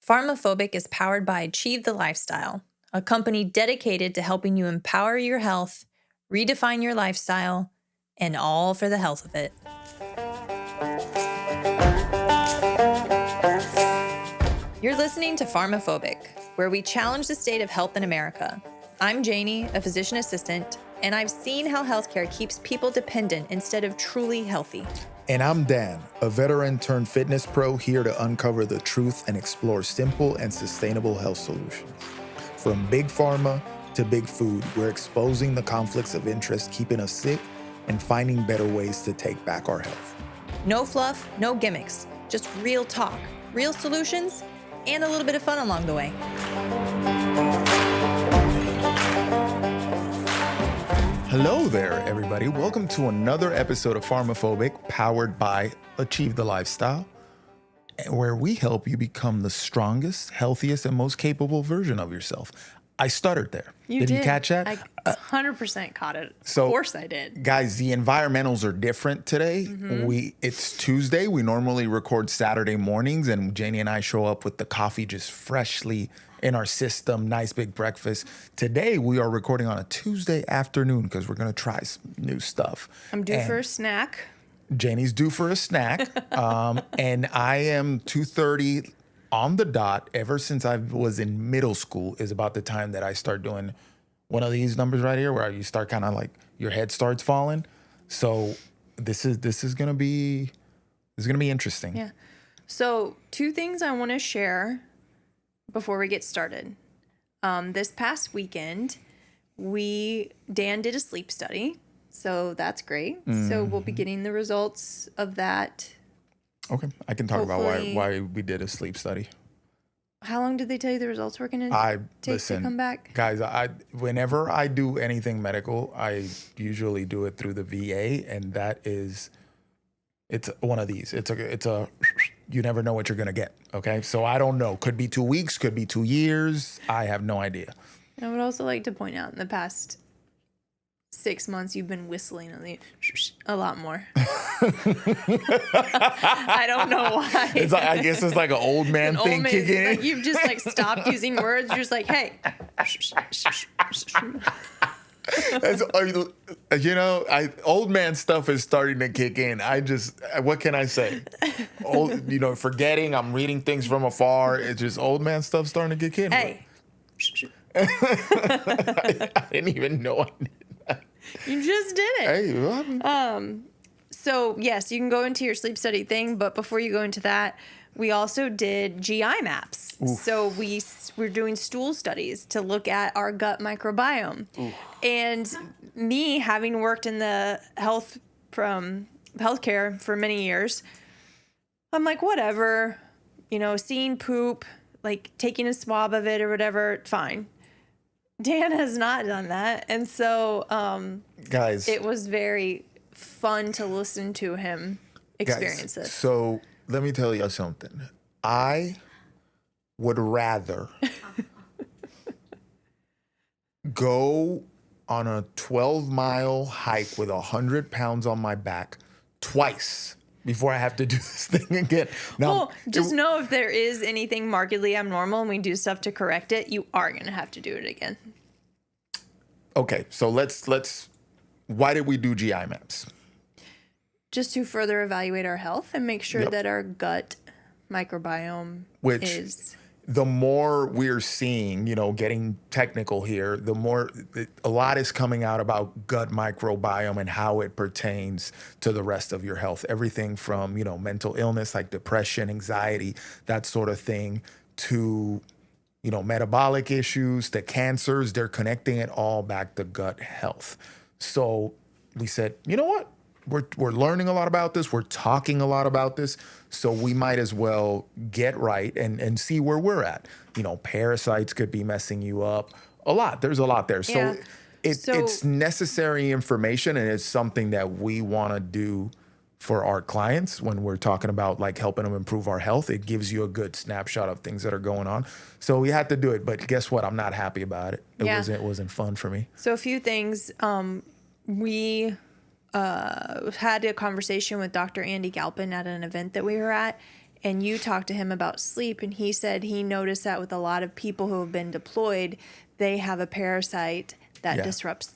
PharmaPhobic is powered by Achieve the Lifestyle, a company dedicated to helping you empower your health, redefine your lifestyle, and all for the health of it. You're listening to PharmaPhobic, where we challenge the state of health in America. I'm Janie, a physician assistant, and I've seen how healthcare keeps people dependent instead of truly healthy. And I'm Dan, a veteran turned fitness pro here to uncover the truth and explore simple and sustainable health solutions. From big pharma to big food, we're exposing the conflicts of interest keeping us sick and finding better ways to take back our health. No fluff, no gimmicks, just real talk, real solutions, and a little bit of fun along the way. Hello there, everybody. Welcome to another episode of PharmaPhobic, powered by Achieve the Lifestyle, where we help you become the strongest, healthiest, and most capable version of yourself. I stuttered there. Did you catch that? I 100% caught it. So, of course I did. Guys, the environmentals are different today. It's Tuesday. We normally record Saturday mornings, and Janie and I show up with the coffee just freshly in our system, nice big breakfast. Today, we are recording on a Tuesday afternoon because we're going to try some new stuff. I'm due for a snack. Janie's due for a snack. And I am 2:30 on the dot. Ever since I was in middle school is about the time that I start doing one of these numbers right here where you start kind of like your head starts falling. So this is going to be interesting. Yeah. So 2 things I want to share before we get started. This past weekend, Dan did a sleep study, so that's great. So we'll be getting the results of that. Okay, I can talk about why we did a sleep study. How long did they tell you the results were going to take to come back? Guys, whenever I do anything medical, I usually do it through the VA, and it's one of these. It's a you never know what you're going to get, okay? So I don't know. Could be 2 weeks, could be 2 years. I have no idea. I would also like to point out in the past 6 months, you've been whistling a lot more. I don't know why. It's like, I guess it's like an old man thing kicking in. Like you've just like stopped using words. You're just like, hey. Old man stuff is starting to kick in. What can I say? Forgetting, I'm reading things from afar. It's just old man stuff starting to kick in. Hey. I didn't even know I did that. You just did it. Hey, So yes, you can go into your sleep study thing, but before you go into that, we also did GI maps. Oof. So we're doing stool studies to look at our gut microbiome. Oof. And me, having worked in the healthcare for many years, I'm like, whatever, seeing poop, like taking a swab of it or whatever, fine. Dan has not done that. And so, guys, it was very fun to listen to him experience it. So let me tell you something. I would rather go on a 12-mile hike with 100 pounds on my back twice before I have to do this thing again. Now, know if there is anything markedly abnormal and we do stuff to correct it, you are going to have to do it again. Okay, so let's. Why did we do GI maps? Just to further evaluate our health and make sure that our gut microbiome is. The more we're seeing, getting technical here, the more a lot is coming out about gut microbiome and how it pertains to the rest of your health. Everything from, mental illness like depression, anxiety, that sort of thing, to, metabolic issues, to cancers. They're connecting it all back to gut health. So we said, you know what? We're learning a lot about this. We're talking a lot about this. So we might as well get right and see where we're at. Parasites could be messing you up a lot. There's a lot there. Yeah. So it's necessary information, and it's something that we want to do for our clients when we're talking about like helping them improve our health. It gives you a good snapshot of things that are going on. So we had to do it. But guess what? I'm not happy about it. It wasn't fun for me. So a few things. We had a conversation with Dr. Andy Galpin at an event that we were at, And you talked to him about sleep, and he said he noticed that with a lot of people who have been deployed, they have a parasite that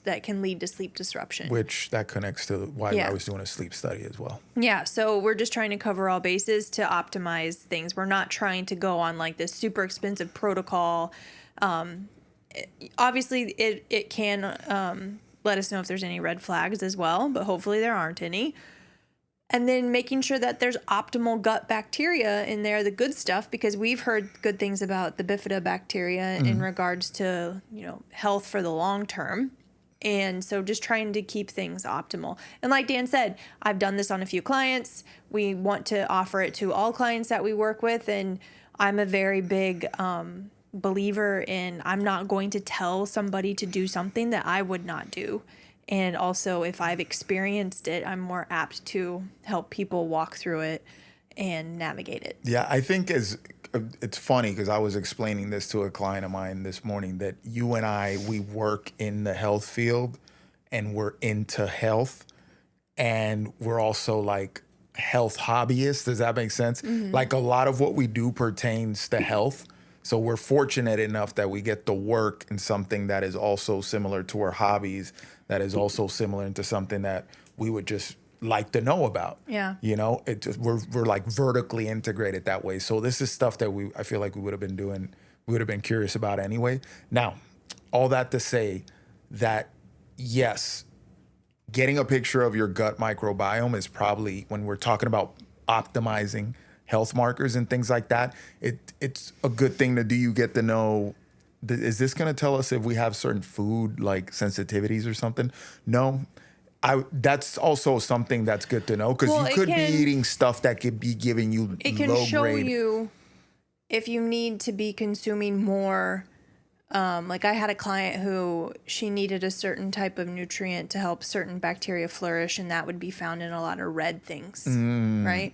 that can lead to sleep disruption. Which that connects to why I was doing a sleep study as well. Yeah, so we're just trying to cover all bases to optimize things. We're not trying to go on like this super expensive protocol. Obviously, it can let us know if there's any red flags as well, but hopefully there aren't any. And then making sure that there's optimal gut bacteria in there, the good stuff, because we've heard good things about the bifidobacteria in regards to, health for the long term. And so just trying to keep things optimal. And like Dan said, I've done this on a few clients. We want to offer it to all clients that we work with. And I'm a very big believer in I'm not going to tell somebody to do something that I would not do. And also, if I've experienced it, I'm more apt to help people walk through it and navigate it. Yeah, I think it's funny because I was explaining this to a client of mine this morning that you and I, we work in the health field and we're into health and we're also like health hobbyists. Does that make sense? Like a lot of what we do pertains to health. So we're fortunate enough that we get to work in something that is also similar to our hobbies, that is also similar to something that we would just like to know about. Yeah. We're like vertically integrated that way. So this is stuff that I feel like we would have been doing, we would have been curious about anyway. Now, all that to say that, yes, getting a picture of your gut microbiome is probably, when we're talking about optimizing health markers and things like that, it's a good thing to do. You get to know, is this going to tell us if we have certain food like sensitivities or something? No. That's also something that's good to know because you could be eating stuff that could be giving you low grade. It can show you if you need to be consuming more. Like I had a client who she needed a certain type of nutrient to help certain bacteria flourish, and that would be found in a lot of red things, right?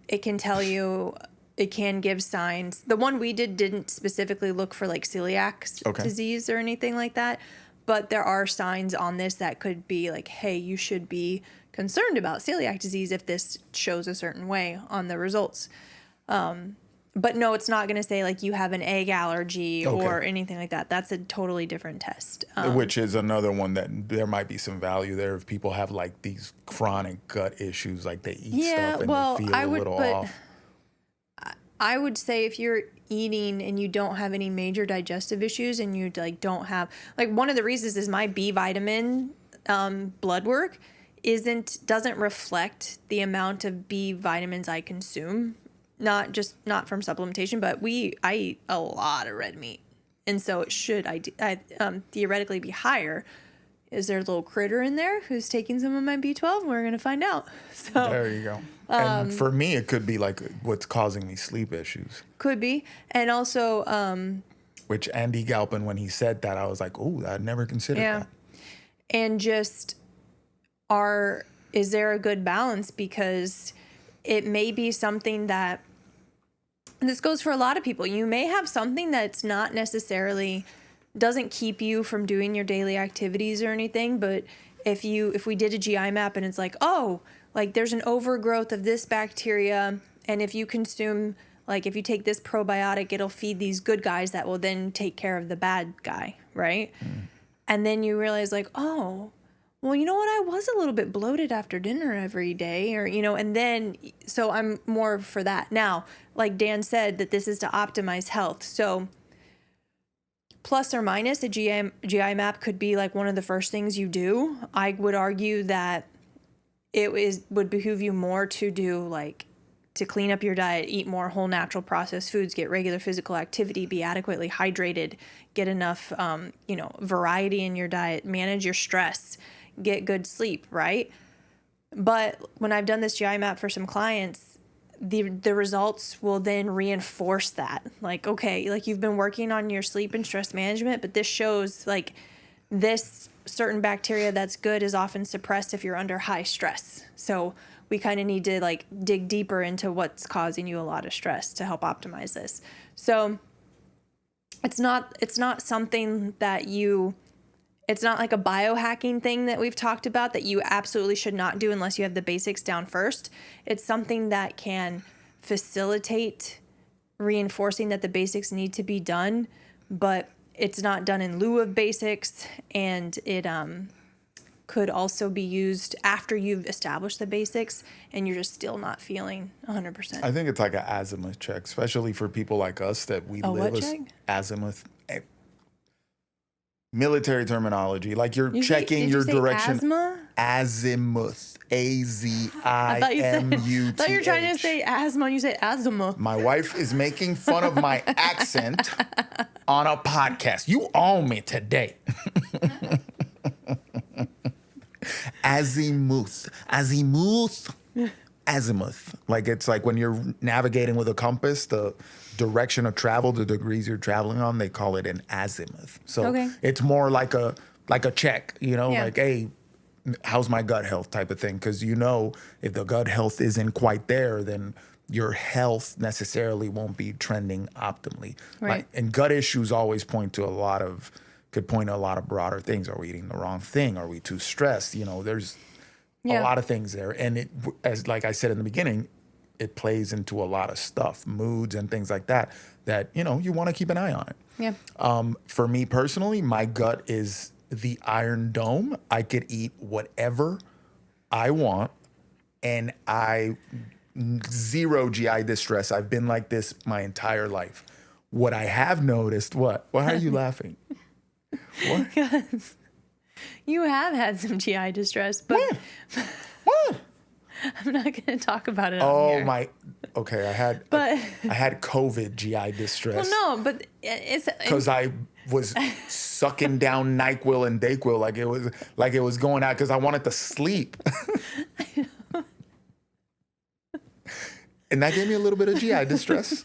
It can tell you, it can give signs. The one we didn't specifically look for like celiac disease or anything like that, but there are signs on this that could be like, hey, you should be concerned about celiac disease if this shows a certain way on the results. But no, it's not going to say like you have an egg allergy or anything like that. That's a totally different test. Which is another one that there might be some value there if people have like these chronic gut issues, like they eat stuff and they feel a little off. I would say if you're eating and you don't have any major digestive issues and you like don't have, like one of the reasons is my B vitamin blood work doesn't reflect the amount of B vitamins I consume. Not from supplementation, but I eat a lot of red meat, and so it should theoretically be higher. Is there a little critter in there who's taking some of my B12? We're gonna find out. So there you go. And for me, it could be like what's causing me sleep issues. Could be, and also which Andy Galpin, when he said that, I was like, oh, I'd never considered that. And just is there a good balance, because it may be something that. And this goes for a lot of people. You may have something that's not necessarily doesn't keep you from doing your daily activities or anything, but if we did a GI map and it's like, oh, like there's an overgrowth of this bacteria, and if you consume, like if you take this probiotic, it'll feed these good guys that will then take care of the bad guy, right? And then you realize like, oh, well, you know what? I was a little bit bloated after dinner every day, or, and then, so I'm more for that. Now, like Dan said, that this is to optimize health. So plus or minus, a GI map could be like one of the first things you do. I would argue that would behoove you more to do like, to clean up your diet, eat more whole natural processed foods, get regular physical activity, be adequately hydrated, get enough, variety in your diet, manage your stress, get good sleep, right? But when I've done this GI map for some clients, the results will then reinforce that. Like, okay, like you've been working on your sleep and stress management, but this shows like this certain bacteria that's good is often suppressed if you're under high stress. So we kind of need to like dig deeper into what's causing you a lot of stress to help optimize this. So it's not something that it's not like a biohacking thing that we've talked about that you absolutely should not do unless you have the basics down first. It's something that can facilitate reinforcing that the basics need to be done, but it's not done in lieu of basics, and it could also be used after you've established the basics and you're just still not feeling 100%. I think it's like an azimuth check, especially for people like us that we live what as check? azimuth. Military terminology, like you're checking did your you say direction. asthma? Azimuth, A-Z-I-M-U-T-H. I thought you were trying to say asthma and you said asthma. My wife is making fun of my accent on a podcast. You own me today. Azimuth. Like it's like when you're navigating with a compass, the direction of travel, the degrees you're traveling on, they call it an azimuth. So it's more like a check, like, hey, how's my gut health type of thing? Because if the gut health isn't quite there, then your health necessarily won't be trending optimally. Right. And gut issues always could point to a lot of broader things. Are we eating the wrong thing? Are we too stressed? There's a lot of things there. And like I said in the beginning, it plays into a lot of stuff, moods and things like that, you want to keep an eye on it. Yeah. For me personally, my gut is the Iron Dome. I could eat whatever I want, and zero GI distress. I've been like this my entire life. What I have noticed, what? Why are you laughing? What? Because you have had some GI distress, but What? I'm not going to talk about it. Oh on here. my. Okay, I had COVID GI distress. Well, no, but it's because I was sucking down NyQuil and Dayquil like it was going out because I wanted to sleep. And that gave me a little bit of GI distress.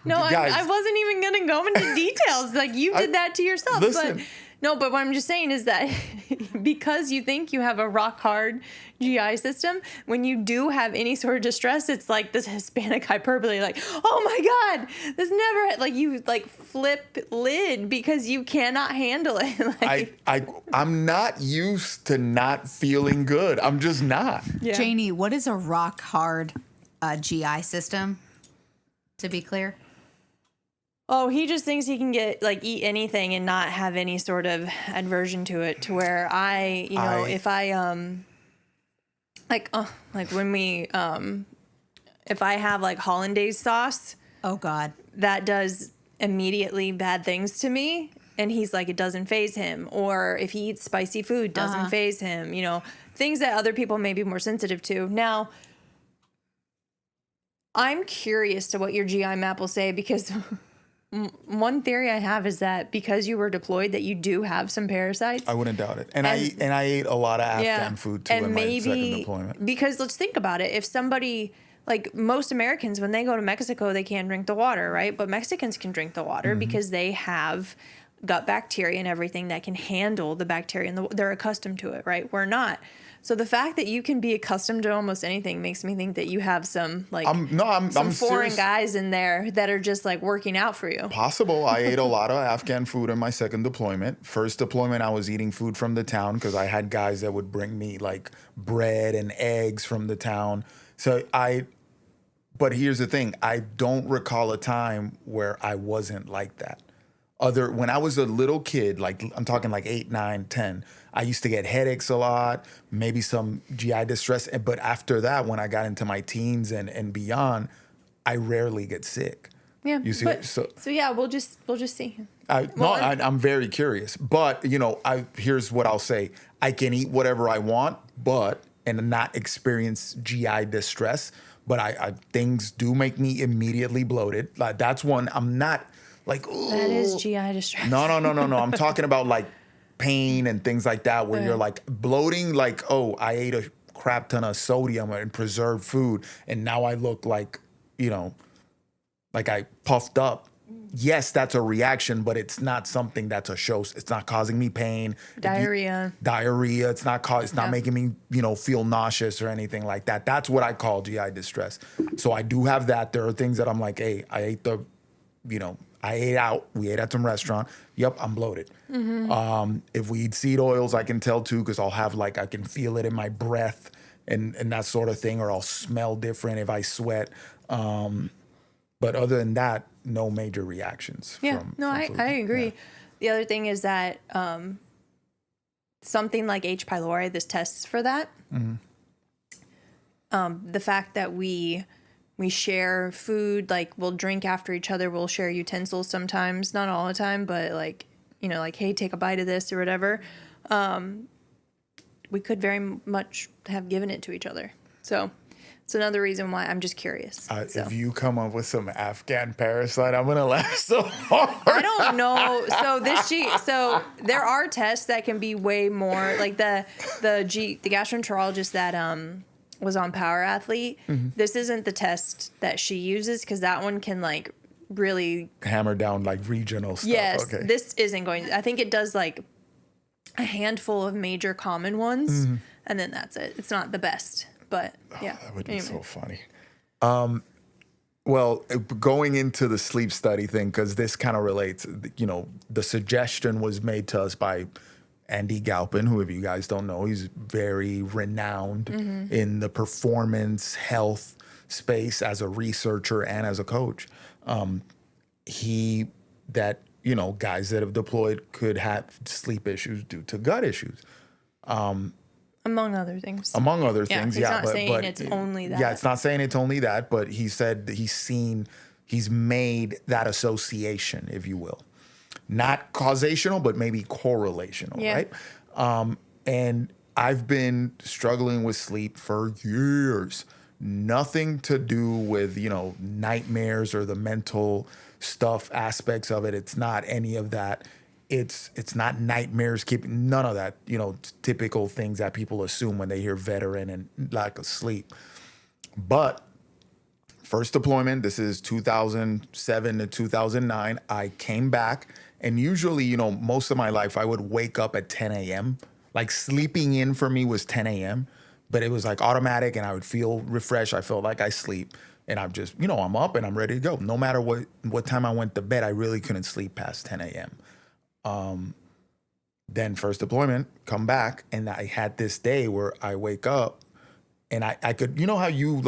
No, Guys, I wasn't even going to go into details. Like you did that to yourself. Listen. But what I'm just saying is that because you think you have a rock hard GI system, when you do have any sort of distress, it's like this Hispanic hyperbole, like, oh my God, this never, like you like flip lid because you cannot handle it. I'm not used to not feeling good. I'm just not. Yeah. Janie, what is a rock hard GI system, to be clear? Oh, he just thinks he can eat anything and not have any sort of aversion to it. To where if I have like hollandaise sauce, Oh God. that does immediately bad things to me. And he's like, it doesn't faze him. Or if he eats spicy food, doesn't faze him. Things that other people may be more sensitive to. Now, I'm curious to what your GI map will say, because one theory I have is that because you were deployed, that you do have some parasites. I wouldn't doubt it. And I ate a lot of Afghan food too in my second deployment. Because let's think about it. If somebody, like most Americans, when they go to Mexico, they can't drink the water, right? But Mexicans can drink the water because they have gut bacteria and everything that can handle the bacteria, and they're accustomed to it, right? We're not. So the fact that you can be accustomed to almost anything makes me think that you have some I'm foreign serious. guys in there that are just like working out for you. Possible. I ate a lot of Afghan food in my second deployment. First deployment, I was eating food from the town because I had guys that would bring me like bread and eggs from the town. But here's the thing. I don't recall a time where I wasn't like that. When I was a little kid, like I'm talking like 8, 9, 10, I used to get headaches a lot, maybe some GI distress. But after that, when I got into my teens and beyond, I rarely get sick. Yeah. You see? So yeah, we'll just see. I'm very curious. But, here's what I'll say. I can eat whatever I want, and not experience GI distress. But things do make me immediately bloated. Like that's one I'm not like, ooh. That is GI distress. No. I'm talking about like pain and things like that where you're like bloating, like, oh, I ate a crap ton of sodium and preserved food and now I look like, like I puffed up. Yes, that's a reaction, but it's not something that's a show. It's not causing me pain. Diarrhea. It's not making me, feel nauseous or anything like that. That's what I call GI distress. So I do have that. There are things that I'm like, hey, I ate out. We ate at some restaurant. Yep, I'm bloated. Mm-hmm. If we eat seed oils, I can tell too, because I'll have I can feel it in my breath. and that sort of thing, or I'll smell different if I sweat. But other than that, no major reactions. Yeah, From food. I agree. Yeah. The other thing is that something like H. pylori, this tests for that. The fact that we share food, like we'll drink after each other, we'll share utensils sometimes, not all the time, but like, you know, like, hey, take a bite of this or whatever. We could very much have given it to each other. So it's another reason why I'm just curious. If you come up with some Afghan parasite, I'm gonna laugh so hard. I don't know. So there are tests that can be way more like the gastroenterologist that was on Power Athlete. This isn't the test that she uses because that one can like really hammer down like regional stuff. Yes, Okay. this isn't going. I think it does like a handful of major common ones, and then that's it. It's not the best, but yeah. That would be so funny. Well, going into the sleep study thing, because this kind of relates, you know, the suggestion was made to us by Andy Galpin, who, if you guys don't know, he's very renowned in the performance health space as a researcher and as a coach. You know, guys that have deployed could have sleep issues due to gut issues. Among other things. Among other things, he's yeah. not saying it's only that. Yeah, it's not saying it's only that, but he said that he's made that association, if you will. Not causational, but maybe correlational, right? And I've been struggling with sleep for years. Nothing to do with, you know, nightmares or the mental stuff aspects of it. It's not any of that. It's not nightmares, none of that, you know, typical things that people assume when they hear veteran and lack of sleep. But first deployment, this is 2007 to 2009, I came back, and usually, you know, most of my life I would wake up at 10 a.m. Like sleeping in for me was 10 a.m., but it was like automatic and I would feel refreshed. I felt like I sleep. And I'm just, you know, I'm up and I'm ready to go. No matter what time I went to bed, I really couldn't sleep past 10 a.m. Then first deployment, come back, and I had this day where I wake up and I could, you know how you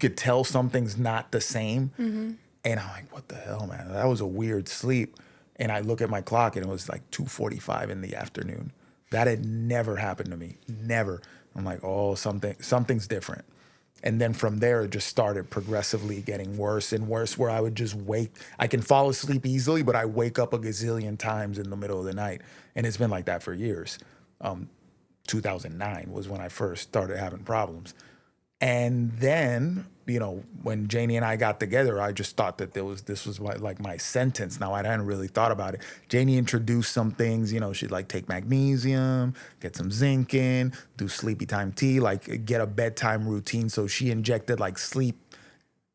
could tell something's not the same? And I'm like, what the hell, man? That was a weird sleep. And I look at my clock and it was like 2:45 in the afternoon. That had never happened to me, never. I'm like, oh, something's different. And then from there, it just started progressively getting worse and worse, where I would just I can fall asleep easily, but I wake up a gazillion times in the middle of the night. And it's been like that for years. 2009 was when I first started having problems. And then, you know, when Janie and I got together, I just thought that this was like my sentence. Now, I hadn't really thought about it. Janie introduced some things, you know, she'd like take magnesium, get some zinc in, do sleepy time tea, like get a bedtime routine. So she injected like sleep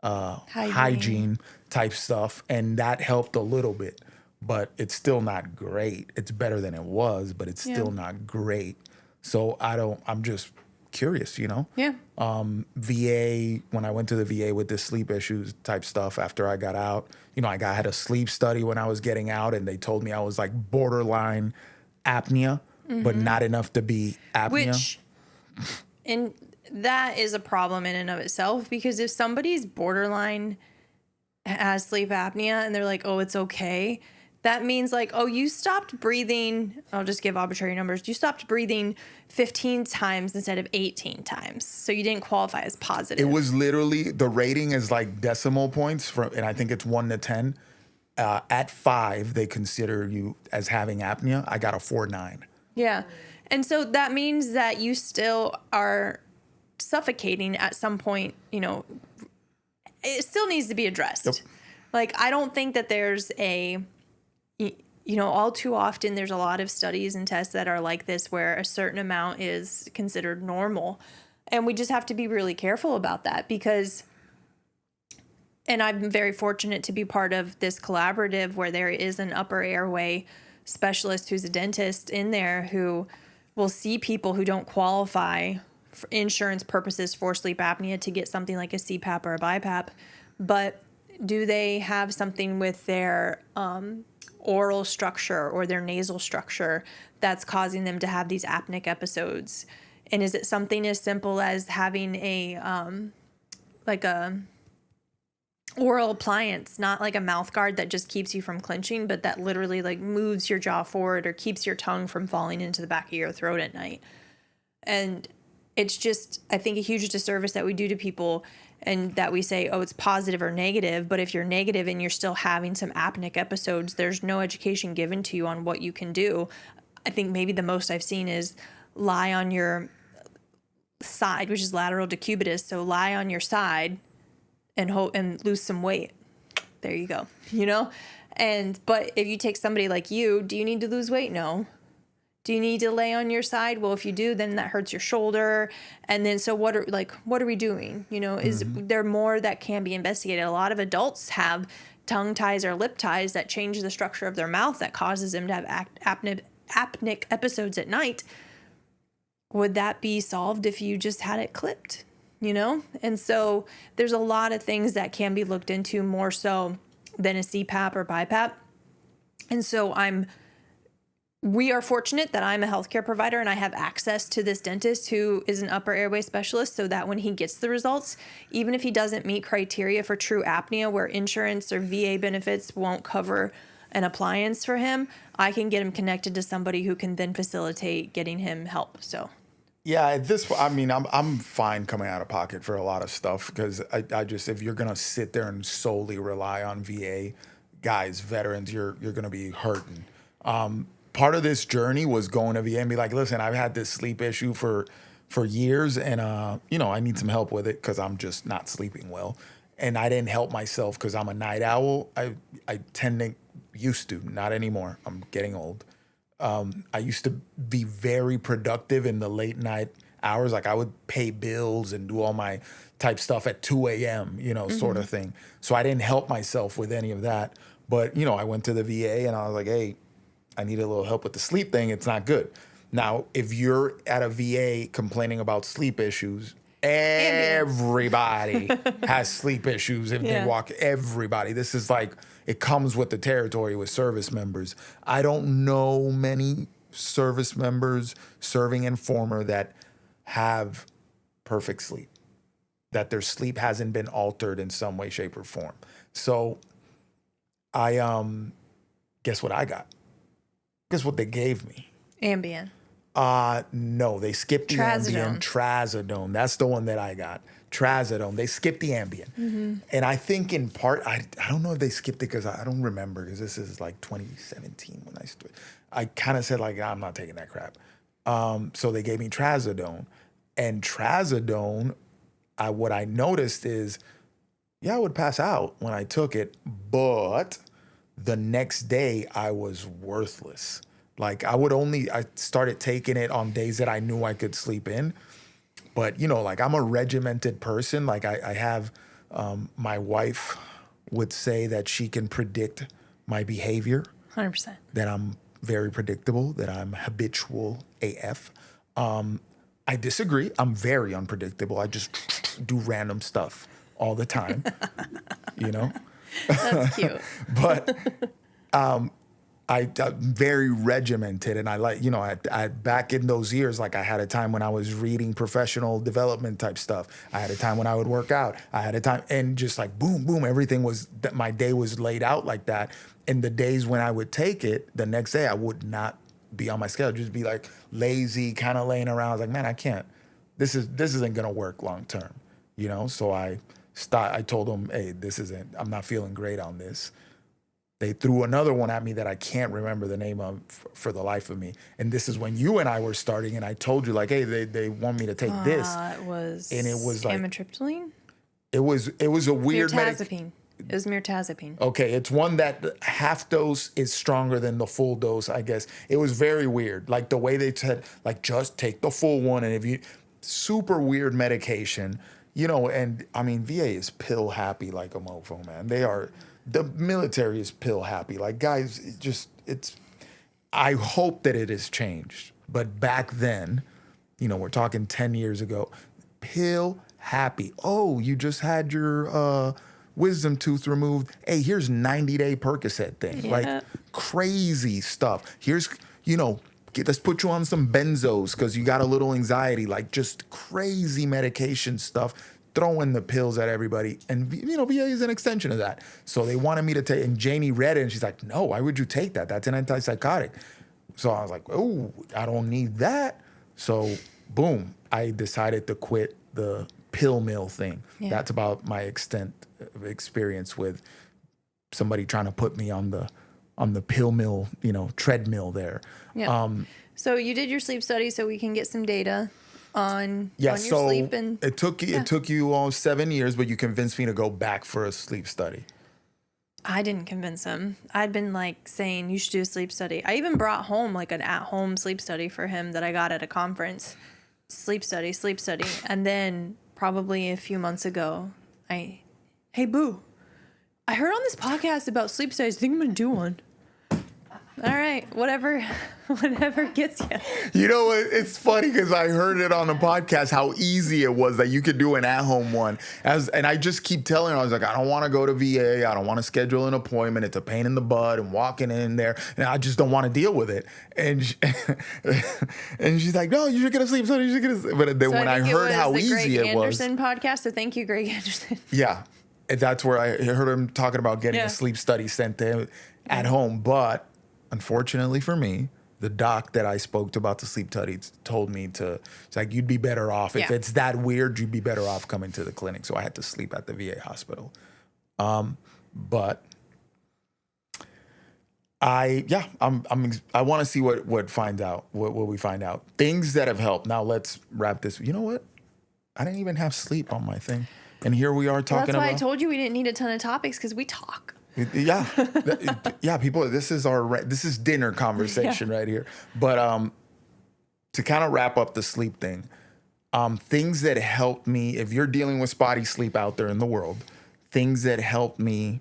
hygiene type stuff, and that helped a little bit. But it's still not great. It's better than it was, but it's still not great. So I'm just curious, you know? Yeah. VA, when I went to the VA with this sleep issues type stuff after I got out, you know, I had a sleep study when I was getting out, and they told me I was like borderline apnea, but not enough to be apnea. And that is a problem in and of itself, because if somebody's borderline has sleep apnea and they're like, oh, it's okay, that means like, oh, you stopped breathing. I'll just give arbitrary numbers. You stopped breathing 15 times instead of 18 times. So you didn't qualify as positive. It was literally, the rating is like decimal points and I think it's 1 to 10. At 5, they consider you as having apnea. I got a 4.9. Yeah. And so that means that you still are suffocating at some point, you know, it still needs to be addressed. Yep. Like, I don't think that there's you know, all too often there's a lot of studies and tests that are like this, where a certain amount is considered normal. And we just have to be really careful about that, because, and I'm very fortunate to be part of this collaborative where there is an upper airway specialist who's a dentist in there who will see people who don't qualify for insurance purposes for sleep apnea to get something like a CPAP or a BiPAP. But do they have something with their oral structure or their nasal structure that's causing them to have these apneic episodes? And is it something as simple as having a oral appliance, not like a mouth guard that just keeps you from clenching, but that literally like moves your jaw forward or keeps your tongue from falling into the back of your throat at night? And it's just, I think, a huge disservice that we do to people, and that we say, oh, it's positive or negative. But if you're negative and you're still having some apneic episodes, there's no education given to you on what you can do. I think maybe the most I've seen is lie on your side, which is lateral decubitus. So lie on your side and lose some weight. There you go. But if you take somebody like you, do you need to lose weight? No. Do you need to lay on your side? Well, if you do, then that hurts your shoulder. And then, so what are we doing? Is there more that can be investigated? A lot of adults have tongue ties or lip ties that change the structure of their mouth that causes them to have apneic episodes at night. Would that be solved if you just had it clipped? And so there's a lot of things that can be looked into more so than a CPAP or BiPAP. And so we are fortunate that I'm a healthcare provider and I have access to this dentist who is an upper airway specialist, so that when he gets the results, even if he doesn't meet criteria for true apnea where insurance or VA benefits won't cover an appliance for him, I can get him connected to somebody who can then facilitate getting him help. So yeah, I'm fine coming out of pocket for a lot of stuff, because I just, if you're gonna sit there and solely rely on VA guys, veterans, you're gonna be hurting. Part of this journey was going to VA and be like, listen, I've had this sleep issue for years, and I need some help with it because I'm just not sleeping well. And I didn't help myself because I'm a night owl. I used to, not anymore. I'm getting old. I used to be very productive in the late night hours. Like I would pay bills and do all my type stuff at 2 a.m., sort of thing. So I didn't help myself with any of that. But, I went to the VA and I was like, hey, I need a little help with the sleep thing. It's not good. Now, if you're at a VA complaining about sleep issues, everybody has sleep issues if they walk. Everybody. This is like, it comes with the territory with service members. I don't know many service members serving in former that have perfect sleep, that their sleep hasn't been altered in some way, shape, or form. So I guess what I got? Guess what they gave me? Ambien. No, they skipped the Ambien. Trazodone. That's the one that I got. Trazodone. They skipped the Ambien. And I think in part, I don't know if they skipped it because I don't remember, because this is like 2017 when I kind of said like, I'm not taking that crap. So they gave me Trazodone. And Trazodone, what I noticed is, I would pass out when I took it, but the next day I was worthless. Like I started taking it on days that I knew I could sleep in. But, like I'm a regimented person. Like I have, my wife would say that she can predict my behavior. 100%. That I'm very predictable, that I'm habitual AF. I disagree. I'm very unpredictable. I just do random stuff all the time, That's cute. But I'm very regimented, and I like, I back in those years, like I had a time when I was reading professional development type stuff. I had a time when I would work out. I had a time, and just like boom, boom, everything was, that my day was laid out like that. And the days when I would take it, the next day I would not be on my schedule, just be like lazy, kind of laying around. I was like, man, I can't. This isn't gonna work long term, So I told them, hey, I'm not feeling great on this. They threw another one at me that I can't remember the name of for the life of me. And this is when you and I were starting, and I told you like, hey, they want me to take this. It was like amitriptyline. It was a weird mirtazapine. It was mirtazapine. Okay, it's one that half dose is stronger than the full dose, I guess. It was very weird. Like the way they said, like just take the full one, and if you super weird medication, and I mean VA is pill happy like a mofo, man. The military is pill happy. Like guys, I hope that it has changed. But back then, we're talking 10 years ago, pill happy. Oh, you just had your wisdom tooth removed. Hey, here's 90-day Percocet thing. Yeah. Like crazy stuff. Here's, let's put you on some benzos because you got a little anxiety, like just crazy medication stuff, throwing the pills at everybody. And, VA is an extension of that. So they wanted me to take, and Janie read it and she's like, no, why would you take that? That's an antipsychotic. So I was like, oh, I don't need that. So boom, I decided to quit the pill mill thing. Yeah. That's about my extent of experience with somebody trying to put me on the pill mill, treadmill there. Yeah. So you did your sleep study so we can get some data on your sleep. And it took you all 7 years, but you convinced me to go back for a sleep study. I didn't convince him. I'd been saying you should do a sleep study. I even brought home an at-home sleep study for him that I got at a conference. Sleep study. And then probably a few months ago, hey, Boo, I heard on this podcast about sleep studies. I think I'm going to do one. All right, whatever gets you. You know what? It's funny because I heard it on the podcast how easy it was that you could do an at-home one. And I just keep telling her, I was like, I don't want to go to VA. I don't want to schedule an appointment. It's a pain in the butt and walking in there. And I just don't want to deal with it. And she's like, no, you should get a sleep study. But then when I heard how easy it was. Anderson podcast. So thank you, Greg Anderson. Yeah. And that's where I heard him talking about getting a sleep study sent to him at home. But unfortunately for me, the doc that I spoke to about the sleep studies told me it's like, you'd be better off. If it's that weird, you'd be better off coming to the clinic. So I had to sleep at the VA hospital. But I want to see what we find out. Things that have helped. Now let's wrap this. You know what? I didn't even have sleep on my thing. And here we are talking about. That's why I told you we didn't need a ton of topics because we talk. Yeah. Yeah, people, this is dinner conversation right here. But to kind of wrap up the sleep thing, things that helped me, if you're dealing with spotty sleep out there in the world, things that helped me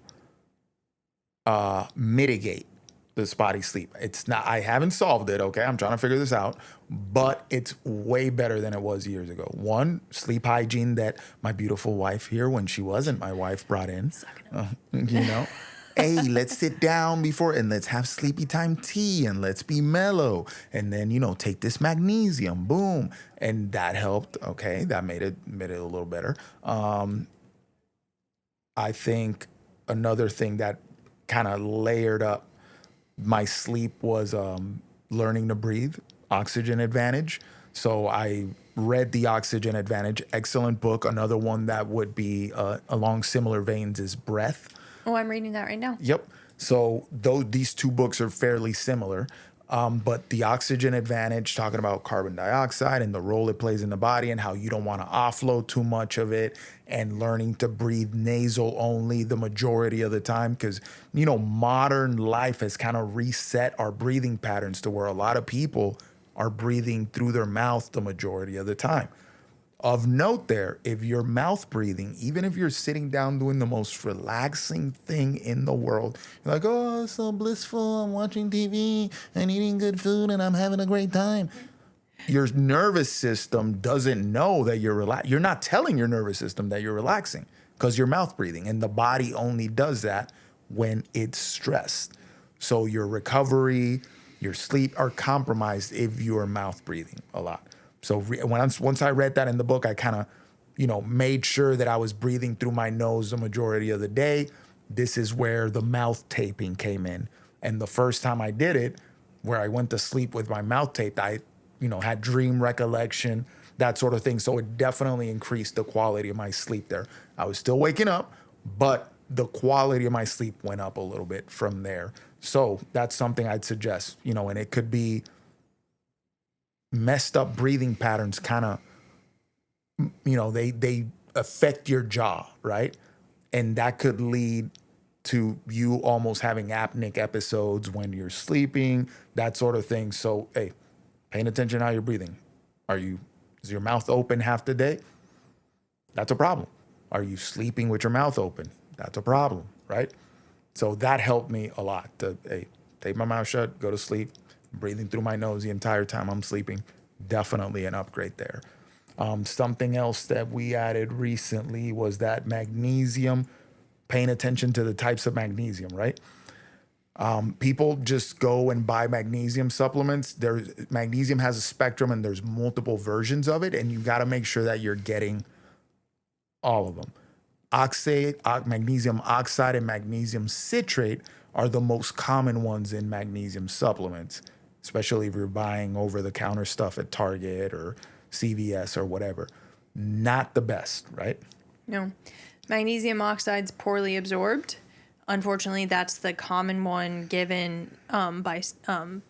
mitigate the spotty sleep. I haven't solved it, okay? I'm trying to figure this out, but it's way better than it was years ago. One, sleep hygiene that my beautiful wife here, when she wasn't my wife, brought in. Hey, let's sit down and let's have sleepy time tea and let's be mellow. And then, take this magnesium, boom. And that helped, okay? That made it a little better. I think another thing that kind of layered up my sleep was learning to breathe, Oxygen Advantage. So I read The Oxygen Advantage, excellent book. Another one that would be along similar veins is Breath. Oh, I'm reading that right now. Yep. So these two books are fairly similar. But The Oxygen Advantage, talking about carbon dioxide and the role it plays in the body and how you don't want to offload too much of it, and learning to breathe nasal only the majority of the time. Because, modern life has kind of reset our breathing patterns to where a lot of people are breathing through their mouth the majority of the time. Of note there, if you're mouth breathing, even if you're sitting down doing the most relaxing thing in the world, you're like, oh, it's so blissful, I'm watching TV and eating good food and I'm having a great time. Your nervous system doesn't know that you're relaxed. You're not telling your nervous system that you're relaxing because you're mouth breathing, and the body only does that when it's stressed. So your recovery, your sleep are compromised if you're mouth breathing a lot. So once I read that in the book, I kind of, made sure that I was breathing through my nose the majority of the day. This is where the mouth taping came in. And the first time I did it, where I went to sleep with my mouth taped, I, had dream recollection, that sort of thing. So it definitely increased the quality of my sleep there. I was still waking up, but the quality of my sleep went up a little bit from there. So that's something I'd suggest, and it could be messed up breathing patterns kind of, they affect your jaw, right? And that could lead to you almost having apneic episodes when you're sleeping, that sort of thing. So, hey, paying attention to how you're breathing. Is your mouth open half the day? That's a problem. Are you sleeping with your mouth open? That's a problem, right? So that helped me a lot to, hey, take my mouth shut, go to sleep. Breathing through my nose the entire time I'm sleeping, definitely an upgrade there. Something else that we added recently was that magnesium, paying attention to the types of magnesium, right? People just go and buy magnesium supplements. Magnesium has a spectrum and there's multiple versions of it, and you got to make sure that you're getting all of them. Magnesium oxide and magnesium citrate are the most common ones in magnesium supplements, especially if you're buying over-the-counter stuff at Target or CVS or whatever. Not the best, right? No. Magnesium oxide's poorly absorbed. Unfortunately, that's the common one given by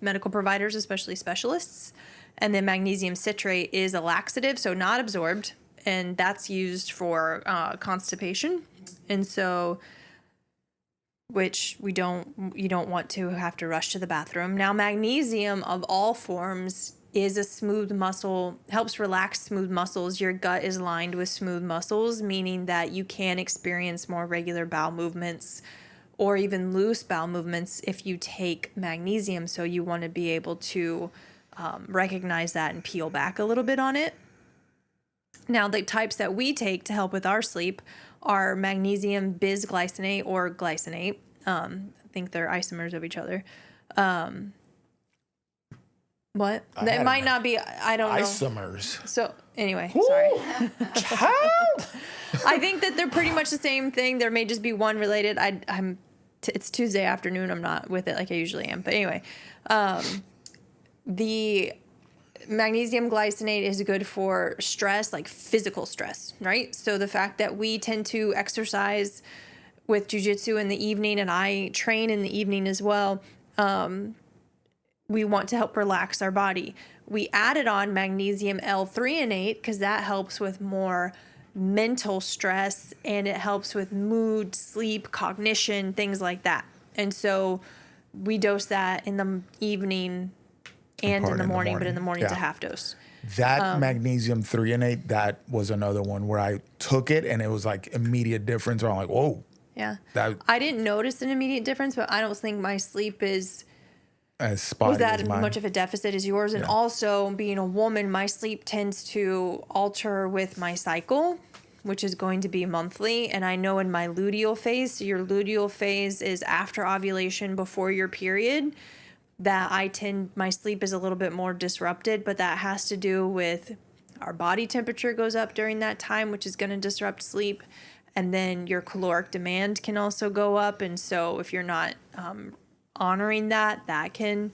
medical providers, especially specialists. And then magnesium citrate is a laxative, so not absorbed, and that's used for constipation. And so, which you don't want to have to rush to the bathroom. Now, magnesium of all forms is a smooth muscle, helps relax smooth muscles. Your gut is lined with smooth muscles, meaning that you can experience more regular bowel movements or even loose bowel movements if you take magnesium. So you want to be able to recognize that and peel back a little bit on it. Now, the types that we take to help with our sleep are magnesium bisglycinate or glycinate. I think they're isomers of each other. What? It might not be, I don't know. Isomers. So anyway, Ooh, sorry. Child. I think that they're pretty much the same thing. There may just be one related. It's Tuesday afternoon. I'm not with it like I usually am. But anyway, the magnesium glycinate is good for stress, like physical stress, right? So the fact that we tend to exercise with jiu-jitsu in the evening, and I train in the evening as well, we want to help relax our body. We added on magnesium L-threonate because that helps with more mental stress, and it helps with mood, sleep, cognition, things like that. And so we dose that in the evening and in the morning, but in the morning it's a half dose. That magnesium threonate, that was another one where I took it and it was like immediate difference. Where I'm like, whoa. Yeah. I didn't notice an immediate difference, but I don't think my sleep was that much of a deficit as yours. And also, being a woman, my sleep tends to alter with my cycle, which is going to be monthly. And I know in my luteal phase, so your luteal phase is after ovulation, before your period, that my sleep is a little bit more disrupted, but that has to do with our body temperature goes up during that time, which is going to disrupt sleep. And then your caloric demand can also go up. And so if you're not honoring that can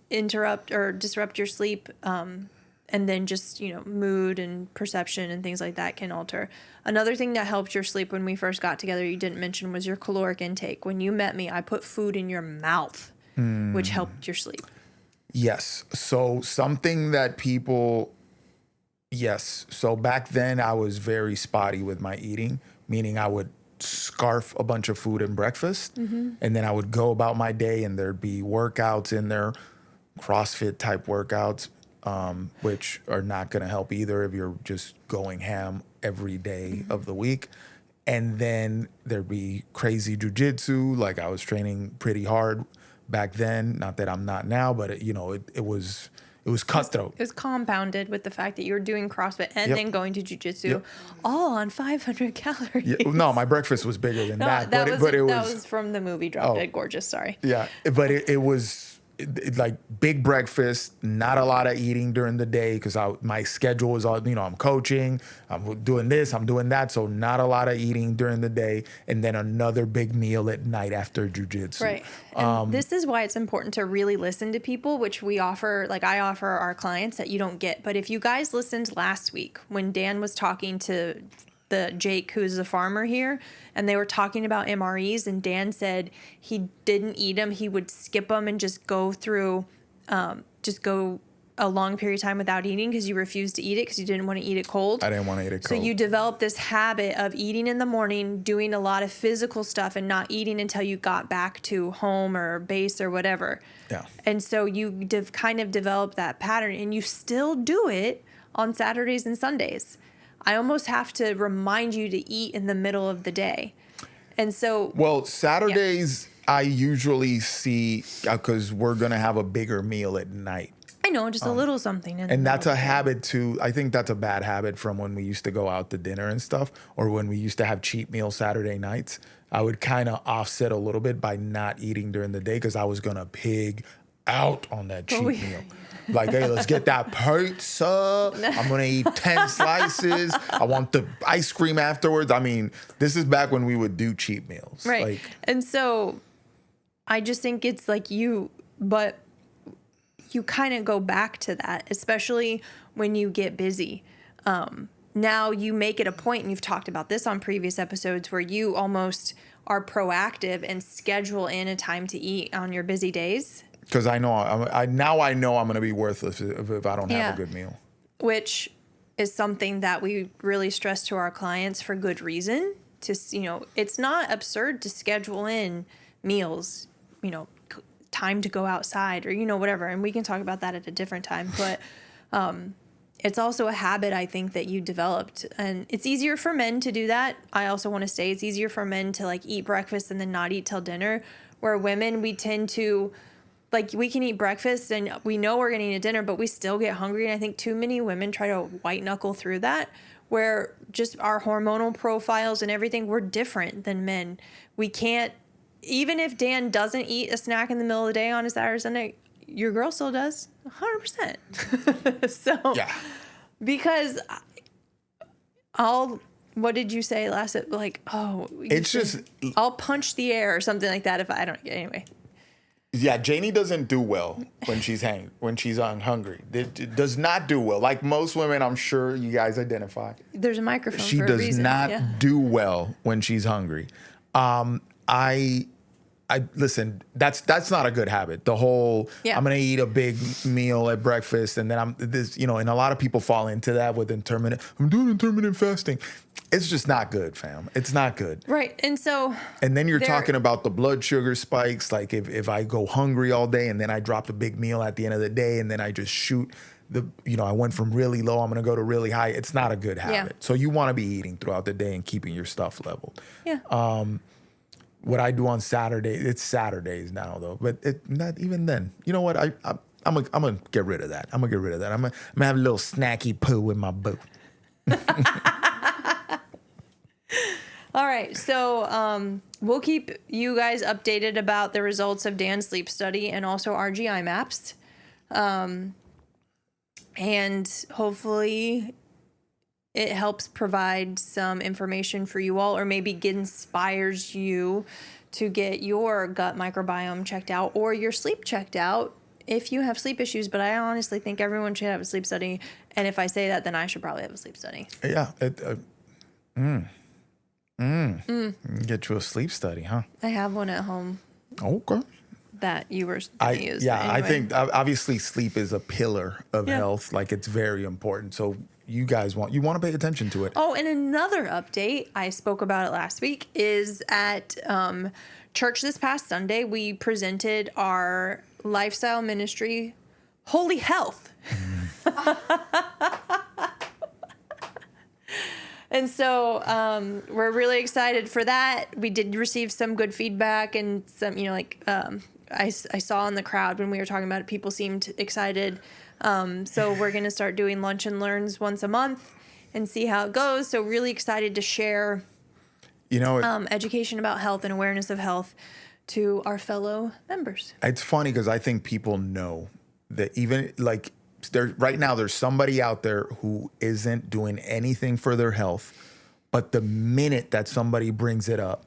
interrupt or disrupt your sleep. And then just, mood and perception and things like that can alter. Another thing that helped your sleep when we first got together, you didn't mention, was your caloric intake. When you met me, I put food in your mouth, which helped your sleep. Yes. So something that So back then I was very spotty with my eating, meaning I would scarf a bunch of food in breakfast, and then I would go about my day and there'd be workouts in there, CrossFit type workouts, which are not going to help either if you're just going ham every day of the week. And then there'd be crazy jujitsu. Like I was training pretty hard back then. Not that I'm not now, but it was cutthroat. It was compounded with the fact that you were doing CrossFit and then going to jiu-jitsu, all on 500 calories. Yeah, no, my breakfast was bigger than that. That was from the movie Drop Dead Gorgeous. Sorry. Yeah, but it was like big breakfast, not a lot of eating during the day because my schedule was all, I'm coaching, I'm doing this, I'm doing that. So not a lot of eating during the day, and then another big meal at night after jiu-jitsu. Right. And this is why it's important to really listen to people, which we offer, like I offer our clients that you don't get. But if you guys listened last week when Dan was talking to Jake, who's a farmer here, and they were talking about MREs, and Dan said he didn't eat them. He would skip them and just go a long period of time without eating because you refused to eat it because you didn't want to eat it cold. I didn't want to eat it cold. So you developed this habit of eating in the morning, doing a lot of physical stuff, and not eating until you got back to home or base or whatever. Yeah. And so you kind of developed that pattern, and you still do it on Saturdays and Sundays. I almost have to remind you to eat in the middle of the day. And so... Well, Saturdays, I usually see, because we're going to have a bigger meal at night. know, just a little something. And that's a habit too. I think that's a bad habit from when we used to go out to dinner and stuff, or when we used to have cheat meals Saturday nights. I would kind of offset a little bit by not eating during the day because I was going to pig out on that cheat meal. Like, hey, let's get that pizza. I'm going to eat 10 slices. I want the ice cream afterwards. I mean, this is back when we would do cheat meals. Right. Like, and so I just think it's like but you kind of go back to that, especially when you get busy. Now you make it a point, and you've talked about this on previous episodes, where you almost are proactive and schedule in a time to eat on your busy days. because I know I know I'm going to be worthless if I don't have a good meal. Which is something that we really stress to our clients for good reason. It's not absurd to schedule in meals, time to go outside or, whatever. And we can talk about that at a different time. But it's also a habit, I think, that you developed. And it's easier for men to do that. I also want to say it's easier for men to eat breakfast and then not eat till dinner. Where women, we tend to, we can eat breakfast and we know we're going to eat a dinner, but we still get hungry. And I think too many women try to white knuckle through that, where just our hormonal profiles and everything, we're different than men. We can't, even if Dan doesn't eat a snack in the middle of the day on a Saturday or Sunday, your girl still does 100%. So, yeah. Because what did you say last? I'll punch the air or something like that if I don't, anyway. Yeah, Janie doesn't do well when she's hungry. It does not do well. Like most women, I'm sure you guys identify. There's a microphone she for a reason. She does not do well when she's hungry. I listen, that's not a good habit. The whole, I'm going to eat a big meal at breakfast and then and a lot of people fall into that with I'm doing intermittent fasting. It's just not good, fam. It's not good. Right. And then you're talking about the blood sugar spikes. Like if I go hungry all day and then I drop a big meal at the end of the day and then I just shoot I went from really low, I'm going to go to really high. It's not a good habit. So you want to be eating throughout the day and keeping your stuff leveled. Yeah. What I do on Saturday, it's Saturdays now though, but not even then. You know what? I'm gonna get rid of that. I'm gonna have a little snacky poo in my boot. All right, so we'll keep you guys updated about the results of Dan's sleep study and also our GI maps, and hopefully it helps provide some information for you all, or maybe inspires you to get your gut microbiome checked out or your sleep checked out if you have sleep issues. But I honestly think everyone should have a sleep study. And if I say that, then I should probably have a sleep study. Yeah. Get you a sleep study, huh? I have one at home. Okay. That you were going to use. Yeah, anyway. I think obviously sleep is a pillar of health. It's very important. So you guys want to pay attention to it. Oh, and another update, I spoke about it last week, is at church this past Sunday, we presented our lifestyle ministry, Holy Health. And so we're really excited for that. We did receive some good feedback and some, I saw in the crowd when we were talking about it, people seemed excited. So we're going to start doing lunch and learns once a month and see how it goes. So really excited to share, education about health and awareness of health to our fellow members. It's funny because I think people know that even right now there's somebody out there who isn't doing anything for their health, but the minute that somebody brings it up,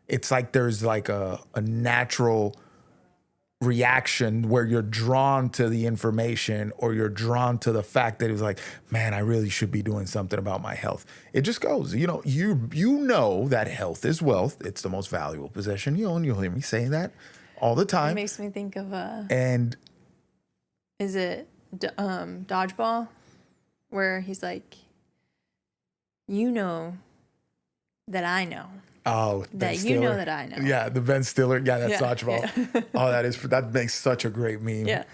it's like there's a natural reaction where you're drawn to the information or you're drawn to the fact that it's man, I really should be doing something about my health. It just goes, you know that health is wealth. It's the most valuable possession. And you'll hear me saying that all the time. It makes me think of is it Dodgeball, where he's like, that I know. Oh, that you know that I know. Yeah, the Ben Stiller. Yeah, that's Dodgeball. Yeah. Oh, that makes such a great meme. Yeah.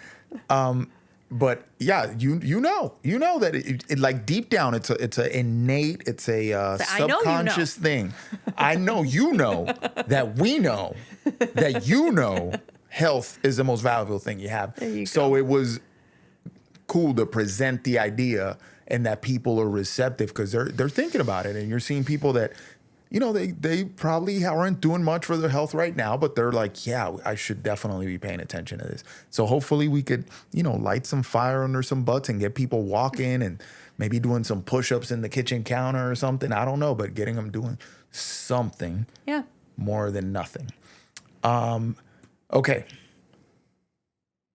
But yeah, you know that it deep down, it's a innate, it's a subconscious thing. I know that we know that health is the most valuable thing you have. There you so go. it was cool to present the idea and that people are receptive because they're thinking about it. And you're seeing people that, you know, they probably aren't doing much for their health right now, but they're like, yeah, I should definitely be paying attention to this. So hopefully we could, you know, light some fire under some butts and get people walking and maybe doing some push-ups in the kitchen counter or something. I don't know, but getting them doing something more than nothing. Okay.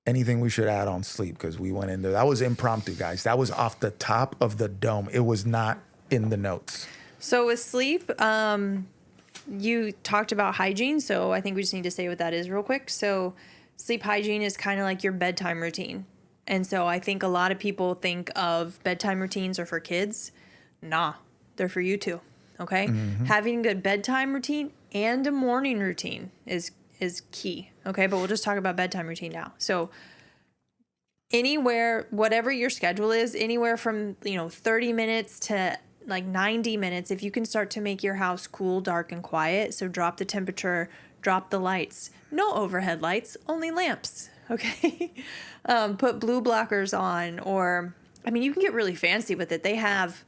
Anything we should add on sleep? Because we went into that was impromptu, guys. That was off the top of the dome. It was not in the notes. So with sleep, you talked about hygiene. So I think we just need to say what that is real quick. So sleep hygiene is kind of like your bedtime routine. And so I think a lot of people think of bedtime routines are for kids. Nah, they're for you too. Okay. Mm-hmm. Having a good bedtime routine and a morning routine is key. Okay. But we'll just talk about bedtime routine now. So anywhere, whatever your schedule is, anywhere from, 30 minutes to like 90 minutes, if you can start to make your house cool, dark, and quiet. So drop the temperature, drop the lights, no overhead lights, only lamps. Okay. Put blue blockers on, or, you can get really fancy with it. They have,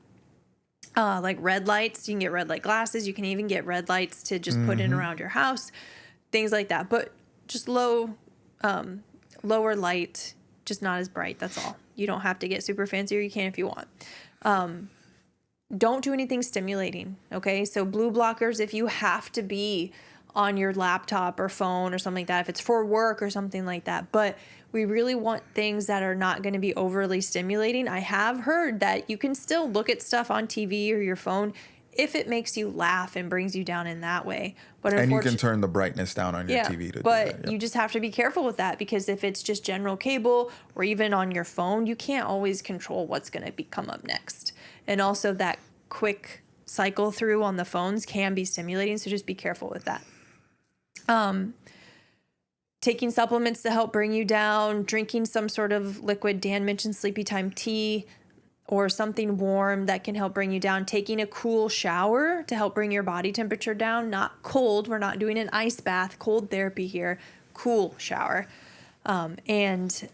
like red lights. You can get red light glasses. You can even get red lights to just put in around your house, things like that. But just lower light, just not as bright. That's all. You don't have to get super fancy, or you can if you want. Don't do anything stimulating. Okay. So blue blockers, if you have to be on your laptop or phone or something like that, if it's for work or something like that, but we really want things that are not going to be overly stimulating. I have heard that you can still look at stuff on TV or your phone if it makes you laugh and brings you down in that way. But and you can turn the brightness down on your TV to do that. Yeah. You just have to be careful with that, because if it's just general cable or even on your phone, you can't always control what's going to come up next. And also that quick cycle through on the phones can be stimulating. So just be careful with that. Taking supplements to help bring you down, drinking some sort of liquid. Dan mentioned sleepy time tea or something warm that can help bring you down. Taking a cool shower to help bring your body temperature down, not cold. We're not doing an ice bath, cold therapy here, cool shower. And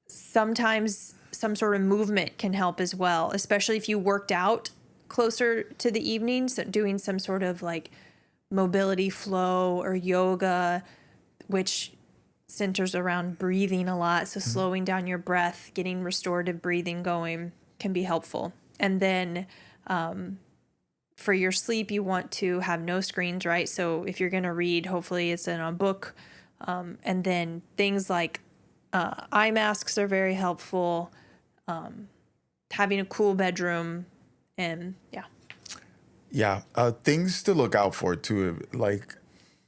sometimes some sort of movement can help as well, especially if you worked out closer to the evening. So doing some sort of like mobility flow or yoga, which centers around breathing a lot. So slowing down your breath, getting restorative breathing going can be helpful. And then for your sleep, you want to have no screens, right? So if you're going to read, hopefully it's in a book. And then things like eye masks are very helpful. Having a cool bedroom, and Yeah. Things to look out for too. Like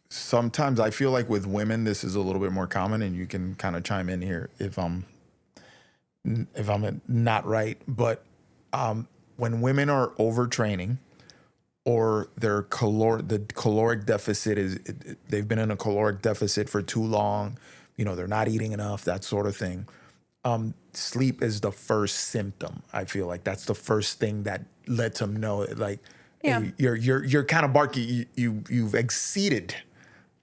sometimes I feel like with women, this is a little bit more common, and you can kind of chime in here if I'm not right. But when women are overtraining, or the caloric deficit they've been in a caloric deficit for too long, they're not eating enough, that sort of thing. Sleep is the first symptom. I feel like that's the first thing that lets them know, like, hey, you're kind of barky. You've exceeded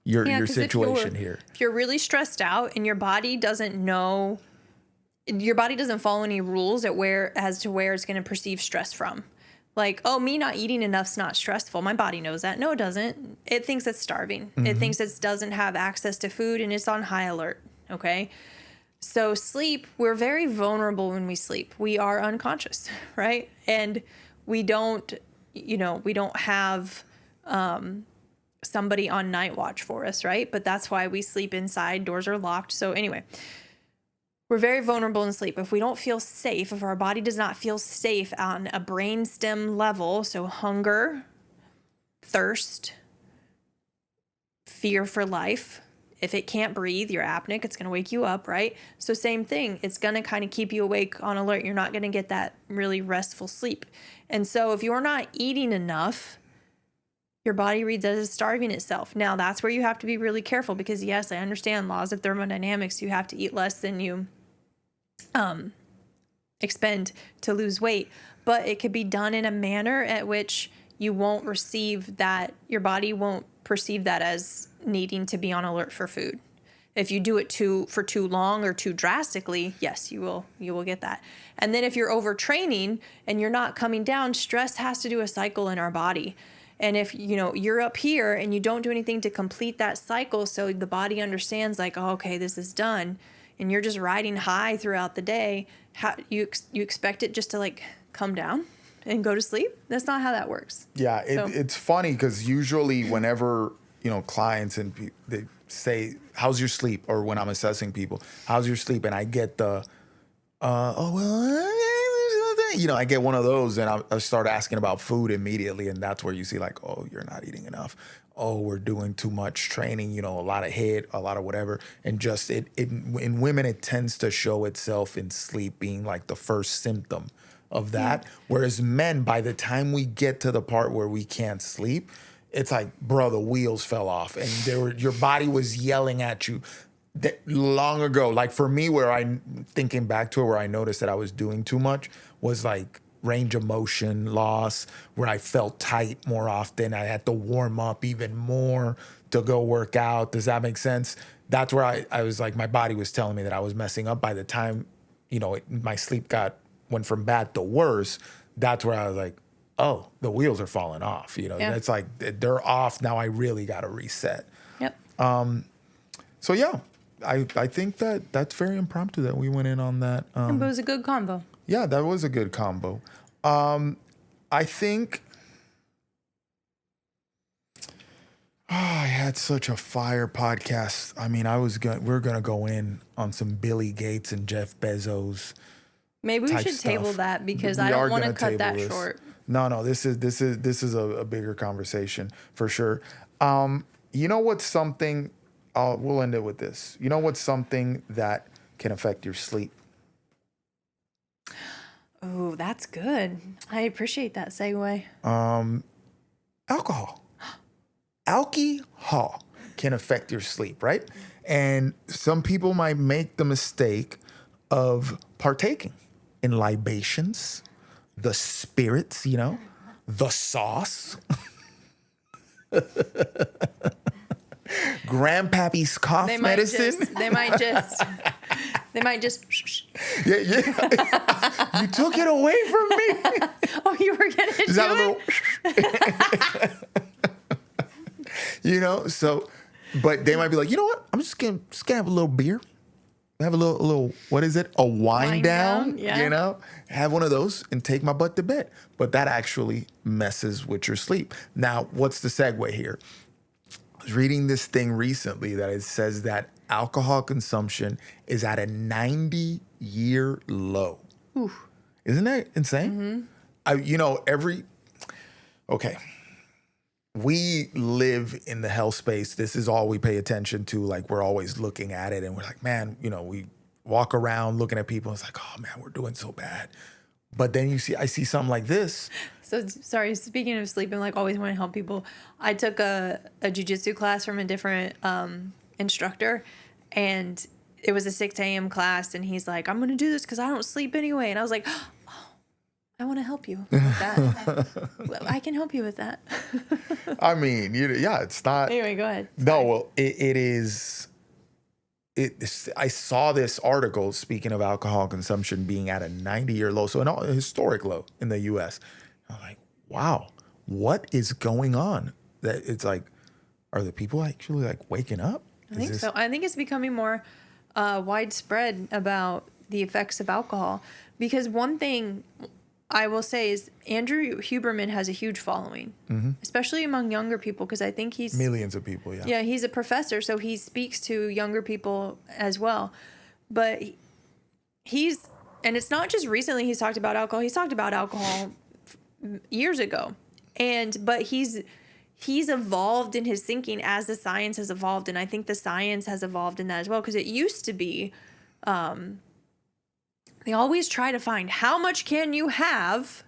your situation here. If you're really stressed out and your body doesn't follow any rules as to where it's going to perceive stress from. Like, oh, me not eating enough's not stressful. My body knows that. No, it doesn't. It thinks it's starving. Mm-hmm. It thinks it doesn't have access to food, and it's on high alert. Okay. So sleep, we're very vulnerable when we sleep. We are unconscious, right? And we don't have somebody on night watch for us, right? But that's why we sleep inside. Doors are locked. So anyway, we're very vulnerable in sleep. If we don't feel safe, if our body does not feel safe on a brainstem level, so hunger, thirst, fear for life. If it can't breathe, you're apneic, it's going to wake you up, right? So same thing. It's going to kind of keep you awake on alert. You're not going to get that really restful sleep. And so if you're not eating enough, your body reads as starving itself. Now, that's where you have to be really careful, because yes, I understand laws of thermodynamics. You have to eat less than you expend to lose weight, but it could be done in a manner at which you won't receive that, your body won't perceive that as needing to be on alert for food. If you do it for too long or too drastically, yes, you will get that. And then if you're overtraining and you're not coming down, stress has to do a cycle in our body. And if you're up here and you don't do anything to complete that cycle, so the body understands like, oh, okay, this is done, and you're just riding high throughout the day, how you expect it just to like come down and go to sleep? That's not how that works. Yeah, it's funny because usually whenever clients and they say, how's your sleep? Or when I'm assessing people, how's your sleep? And I get the, I get one of those and I start asking about food immediately. And that's where you see like, oh, you're not eating enough. Oh, we're doing too much training, a lot of HIIT, a lot of whatever. And just in women, it tends to show itself in sleep being like the first symptom of that. Whereas men, by the time we get to the part where we can't sleep, it's like, bro, the wheels fell off and your body was yelling at you long ago. Like for me, thinking back to it, where I noticed that I was doing too much was like range of motion loss, where I felt tight more often. I had to warm up even more to go work out. Does that make sense? That's where I was like, my body was telling me that I was messing up. By the time, my sleep went from bad to worse, that's where I was like, oh, the wheels are falling off. It's like they're off. Now I really got to reset. Yep. So yeah, I think that's very impromptu that we went in on that. But it was a good combo. Yeah, that was a good combo. I think I had such a fire podcast. I mean, we're gonna go in on some Billy Gates and Jeff Bezos. Maybe we should table that because I don't want to cut that short. No, this is a bigger conversation for sure. What's something? We'll end it with this. What's something that can affect your sleep? Oh, that's good. I appreciate that segue. Alcohol. Alcohol can affect your sleep, right? And some people might make the mistake of partaking in libations, the spirits, the sauce. Grandpappy's cough medicine. They might just. Yeah. You took it away from me. Oh, you were gonna do it. So, but they might be like, you know what? I'm just gonna have a little beer. Have a little, what is it? A wind down, yeah. Have one of those and take my butt to bed. But that actually messes with your sleep. Now, what's the segue here? I was reading this thing recently that it says that alcohol consumption is at a 90-year low. Ooh. Isn't that insane? Mm-hmm. Okay. We live in the health space. This is all we pay attention to. Like, we're always looking at it and we're like, man, we walk around looking at people. And it's like, oh man, we're doing so bad. But then I see something like this. So sorry, speaking of sleep and like always want to help people, I took a jiu-jitsu class from a different instructor, and it was a 6 a.m. class, and he's like, I'm going to do this because I don't sleep anyway. And I was like, oh, I want to help you with that. I can help you with that. I mean, it's not. Anyway, go ahead. No, well, it is. I saw this article speaking of alcohol consumption being at a 90-year low, so a historic low in the U.S. I'm like, wow, what is going on? That it's like, are the people actually like waking up? I think so. I think it's becoming more widespread about the effects of alcohol, because one thing I will say is Andrew Huberman has a huge following, especially among younger people, because I think he's... Millions of people, yeah. Yeah, he's a professor, so he speaks to younger people as well. But he's... And it's not just recently he's talked about alcohol. He's talked about alcohol years ago. But he's evolved in his thinking as the science has evolved, and I think the science has evolved in that as well, because it used to be... They always try to find how much can you have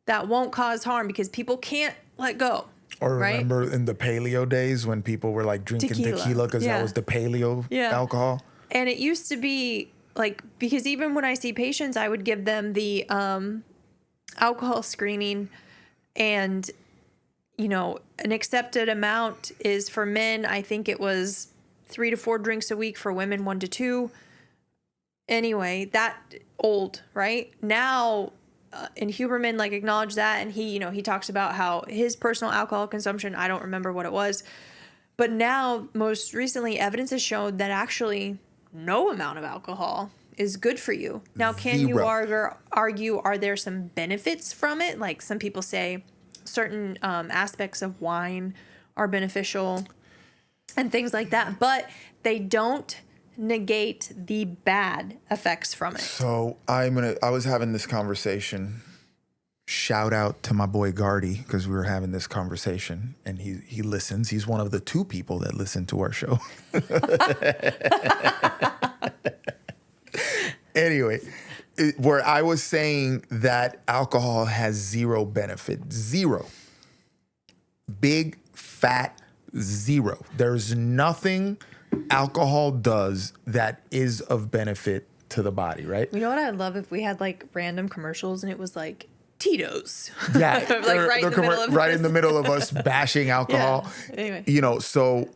that won't cause harm, because people can't let go. Or right? remember in the paleo days when people were like drinking tequila because that was the paleo alcohol? And it used to be like, because even when I see patients, I would give them the alcohol screening, and, an accepted amount is for men, I think it was 3 to 4 drinks a week, for women 1 to 2. Anyway, that old, right? Now, and Huberman like acknowledged that, and he talks about how his personal alcohol consumption, I don't remember what it was, but now most recently evidence has shown that actually no amount of alcohol is good for you. Now, can you argue, are there some benefits from it? Like some people say certain aspects of wine are beneficial and things like that, but they don't negate the bad effects from it. So I was having this conversation. Shout out to my boy Gardy, because we were having this conversation and he listens. He's one of the 2 people that listen to our show. Anyway, where I was saying that alcohol has 0 benefit. 0. Big, fat 0. There's nothing alcohol does that is of benefit to the body, right? You know what I'd love if we had like random commercials and it was like Tito's. Yeah, like right in the middle of us bashing alcohol. Yeah. Anyway, so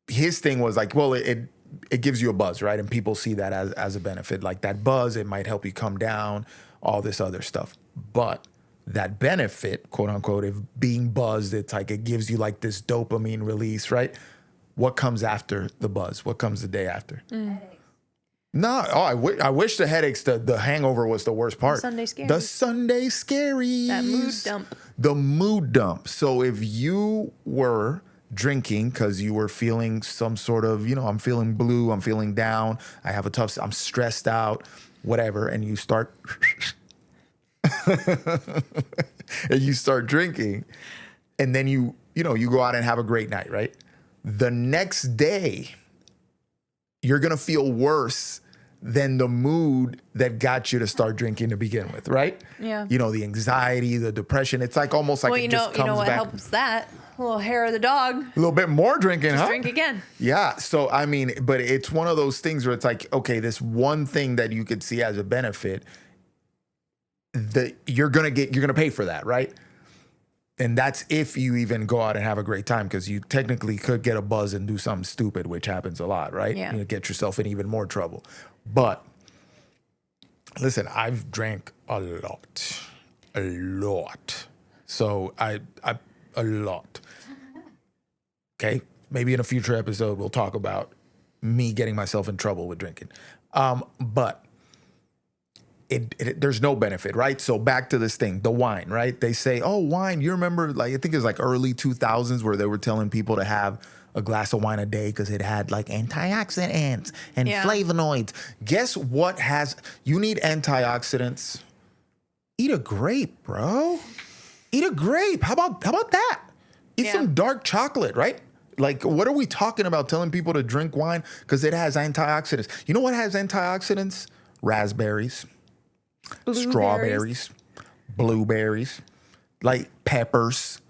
his thing was like, well, it gives you a buzz, right? And people see that as a benefit. Like that buzz, it might help you come down, all this other stuff. But that benefit, quote unquote, of being buzzed, it's like it gives you like this dopamine release, right? What comes after the buzz? What comes the day after? No, I wish the headaches, the hangover was the worst part. Sunday scaries. The Sunday scaries. that mood dump. The mood dump. So if you were drinking because you were feeling some sort of, I'm feeling blue, I'm feeling down, I'm stressed out, whatever, and you start and you start drinking, and then you go out and have a great night, right? The next day, you're going to feel worse than the mood that got you to start drinking to begin with, right? Yeah. The anxiety, the depression. It's like almost like it just comes back. What helps that? A little hair of the dog. A little bit more drinking, Just huh? drink again. Yeah. So, but it's one of those things where it's like, okay, this one thing that you could see as a benefit, that you're going to pay for that, right? And that's if you even go out and have a great time, because you technically could get a buzz and do something stupid, which happens a lot, right? Yeah. Get yourself in even more trouble. But listen, I've drank a lot. So a lot. Okay. Maybe in a future episode, we'll talk about me getting myself in trouble with drinking. But there's no benefit, right? So back to this thing, the wine, right? They say, oh, wine. You remember, like, I think it was like early 2000s where they were telling people to have a glass of wine a day because it had like antioxidants and flavonoids. Guess what you need antioxidants? Eat a grape, bro. Eat a grape. How about that? Eat some dark chocolate, right? Like, what are we talking about telling people to drink wine? Because it has antioxidants. You know what has antioxidants? Raspberries. Strawberries, blueberries, like peppers.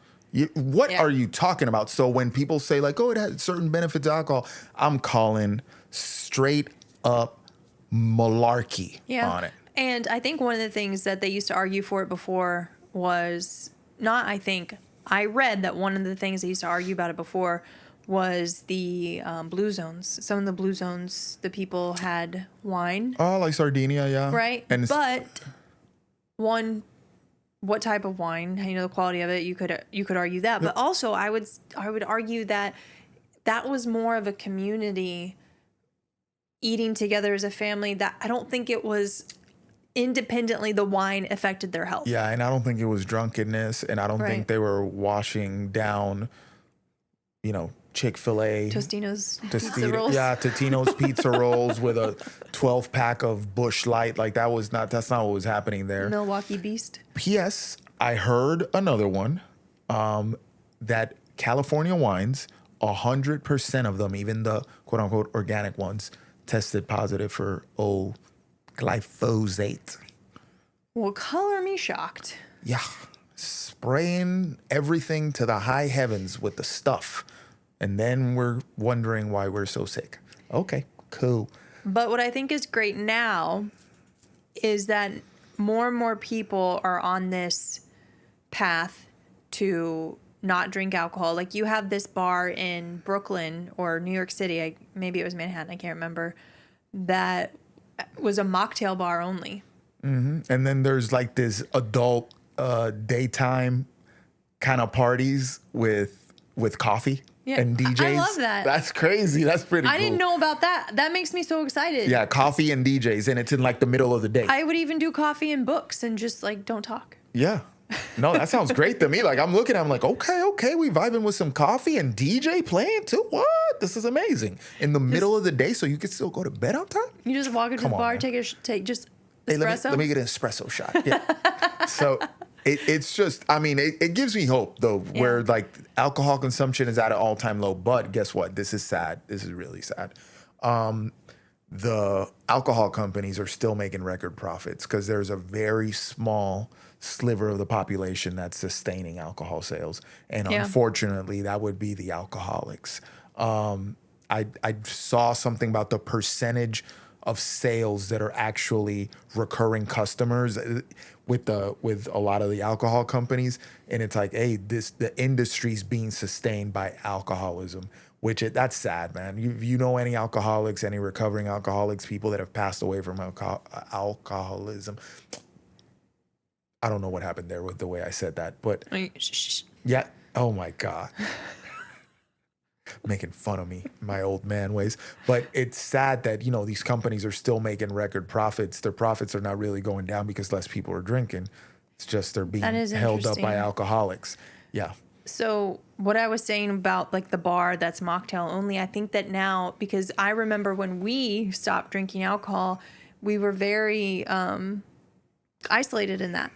What are you talking about? So when people say like, oh, it has certain benefits to alcohol, I'm calling straight up malarkey on it. And I think one of the things that they used to argue for it before was I read that one of the things they used to argue about it before was the blue zones. Some of the blue zones, the people had wine. Oh, like Sardinia, yeah. Right. But what type of wine, the quality of it, you could argue that. But also I would argue that was more of a community eating together as a family, that I don't think it was independently the wine affected their health. Yeah, and I don't think it was drunkenness, and I don't think they were washing down, Chick-fil-A. Totino's pizza rolls. Yeah, Totino's pizza rolls with a 12-pack of Busch Light. Like that's not what was happening there. Milwaukee Beast. P.S. I heard another one, that California wines, 100% of them, even the quote-unquote organic ones, tested positive for glyphosate. Well, color me shocked. Yeah. Spraying everything to the high heavens with the stuff. And then we're wondering why we're so sick. Okay, cool. But what I think is great now is that more and more people are on this path to not drink alcohol. Like you have this bar in Brooklyn or New York City, maybe it was Manhattan, I can't remember, that was a mocktail bar only. And then there's like this adult daytime kind of parties with coffee and DJs. I love that. That's crazy. That's pretty cool. I didn't know about that. That makes me so excited. Yeah, coffee and DJs, and it's in like the middle of the day. I would even do coffee and books and just like don't talk. Yeah. No, that sounds great to me. Like I'm looking, I'm like, okay, we vibing with some coffee and DJ playing too. What? This is amazing. In the middle of the day, so you can still go to bed on time. You just walk into the bar, man. take just Hey, espresso. let me get an espresso shot. Yeah. So it's just, I mean, it gives me hope though, where like alcohol consumption is at an all-time low. But guess what? This is sad. This is really sad. The alcohol companies are still making record profits because there's a very small sliver of the population that's sustaining alcohol sales. And unfortunately, that would be the alcoholics. I saw something about the percentage of sales that are actually recurring customers with a lot of the alcohol companies, and it's like, hey, the industry's being sustained by alcoholism, which that's sad, man. You know any alcoholics, any recovering alcoholics, people that have passed away from alcoholism? I don't know what happened there with the way I said that, but yeah. Oh my God. Making fun of me, my old man ways. But it's sad that, these companies are still making record profits. Their profits are not really going down because less people are drinking. It's just they're being held up by alcoholics. Yeah. So what I was saying about like the bar that's mocktail only, I think that now, because I remember when we stopped drinking alcohol, we were very isolated in that,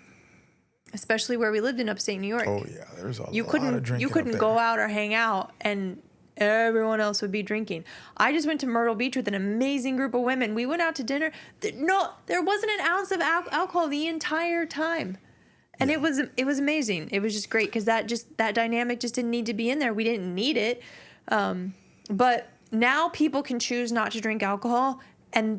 especially where we lived in upstate New York. Oh yeah, there's a lot of drinking. You couldn't go out or hang out and everyone else would be drinking. I just went to Myrtle Beach with an amazing group of women. We went out to dinner. No, there wasn't an ounce of alcohol the entire time. And it was amazing. It was just great because that dynamic just didn't need to be in there. We didn't need it. But now people can choose not to drink alcohol,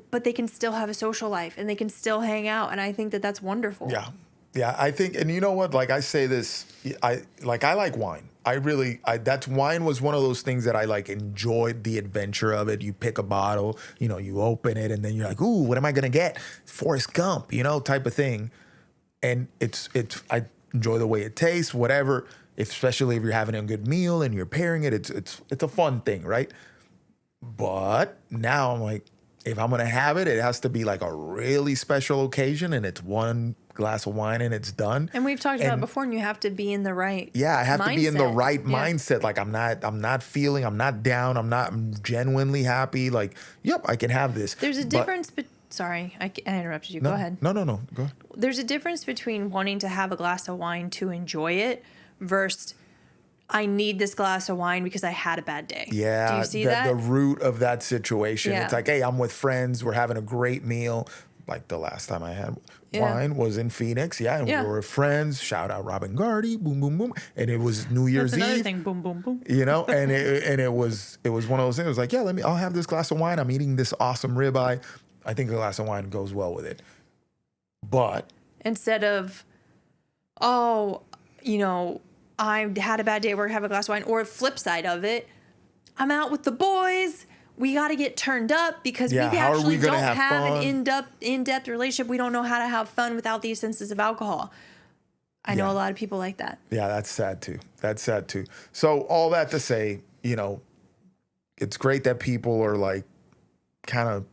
but they can still have a social life and they can still hang out. And I think that that's wonderful. Yeah. Yeah, I think, and you know what? Like I say this, I like wine. Wine was one of those things that I like enjoyed the adventure of it. You pick a bottle, you open it, and then you're like, ooh, what am I gonna get? Forrest Gump, type of thing. And I enjoy the way it tastes, whatever. Especially if you're having a good meal and you're pairing it, it's a fun thing, right? But now I'm like, if I'm gonna have it, it has to be like a really special occasion, and it's one glass of wine and it's done. And we've talked about it before, and you have to be in the right I have mindset. to be in the right mindset. Like I'm not down, I'm genuinely happy. Like, yep, I can have this. There's a difference, sorry, I interrupted you. No, go ahead. No, go ahead. There's a difference between wanting to have a glass of wine to enjoy it versus I need this glass of wine because I had a bad day. Yeah. Do you see that? The root of that situation. Yeah. It's like, hey, I'm with friends. We're having a great meal. Like the last time I had wine was in Phoenix. Yeah. And we were with friends. Shout out Robin Gardy. Boom, boom, boom. And it was New Year's That's another Eve. thing. Boom, boom, boom. And it was one of those things. It was like, yeah, I'll have this glass of wine. I'm eating this awesome ribeye. I think a glass of wine goes well with it. But instead of, I had a bad day at work, have a glass of wine, or flip side of it, I'm out with the boys. We got to get turned up because we actually don't have an in-depth relationship. We don't know how to have fun without the senses of alcohol. I know a lot of people like that. Yeah, that's sad too. So all that to say, it's great that people are like kind of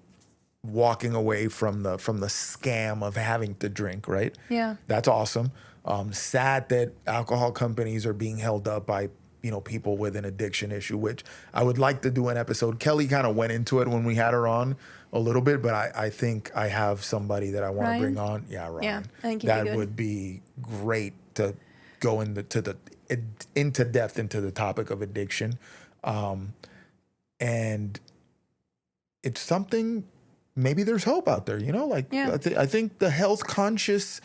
walking away from the scam of having to drink, right? Yeah. That's awesome. Sad that alcohol companies are being held up by, people with an addiction issue, which I would like to do an episode. Kelly kind of went into it when we had her on a little bit, but I think I have somebody that I want to bring on. Yeah, Ryan. Yeah, I think that would be great to go into depth into the topic of addiction. And it's something, maybe there's hope out there, I think the health conscious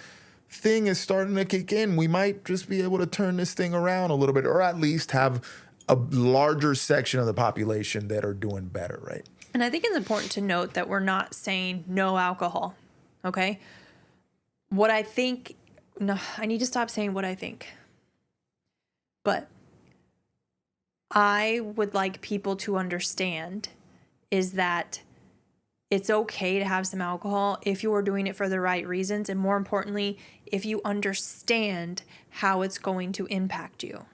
thing is starting to kick in. We might just be able to turn this thing around a little bit, or at least have a larger section of the population that are doing better, right? And I think it's important to note that we're not saying no alcohol, okay? I need to stop saying what I think. But I would like people to understand is that it's okay to have some alcohol if you are doing it for the right reasons. And more importantly, if you understand how it's going to impact you.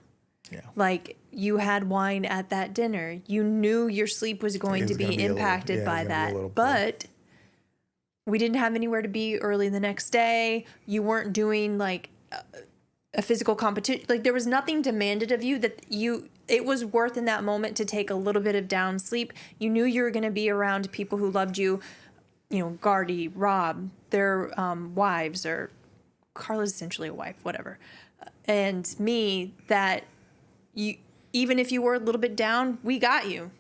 Yeah. Like you had wine at that dinner. You knew your sleep was going to be impacted by that. But we didn't have anywhere to be early the next day. You weren't doing like a physical competition. Like there was nothing demanded of you that it was worth in that moment to take a little bit of down sleep. You knew you were going to be around people who loved you, Gardy, Rob, their wives, or Carla's essentially a wife, whatever. And me, that even if you were a little bit down, we got you,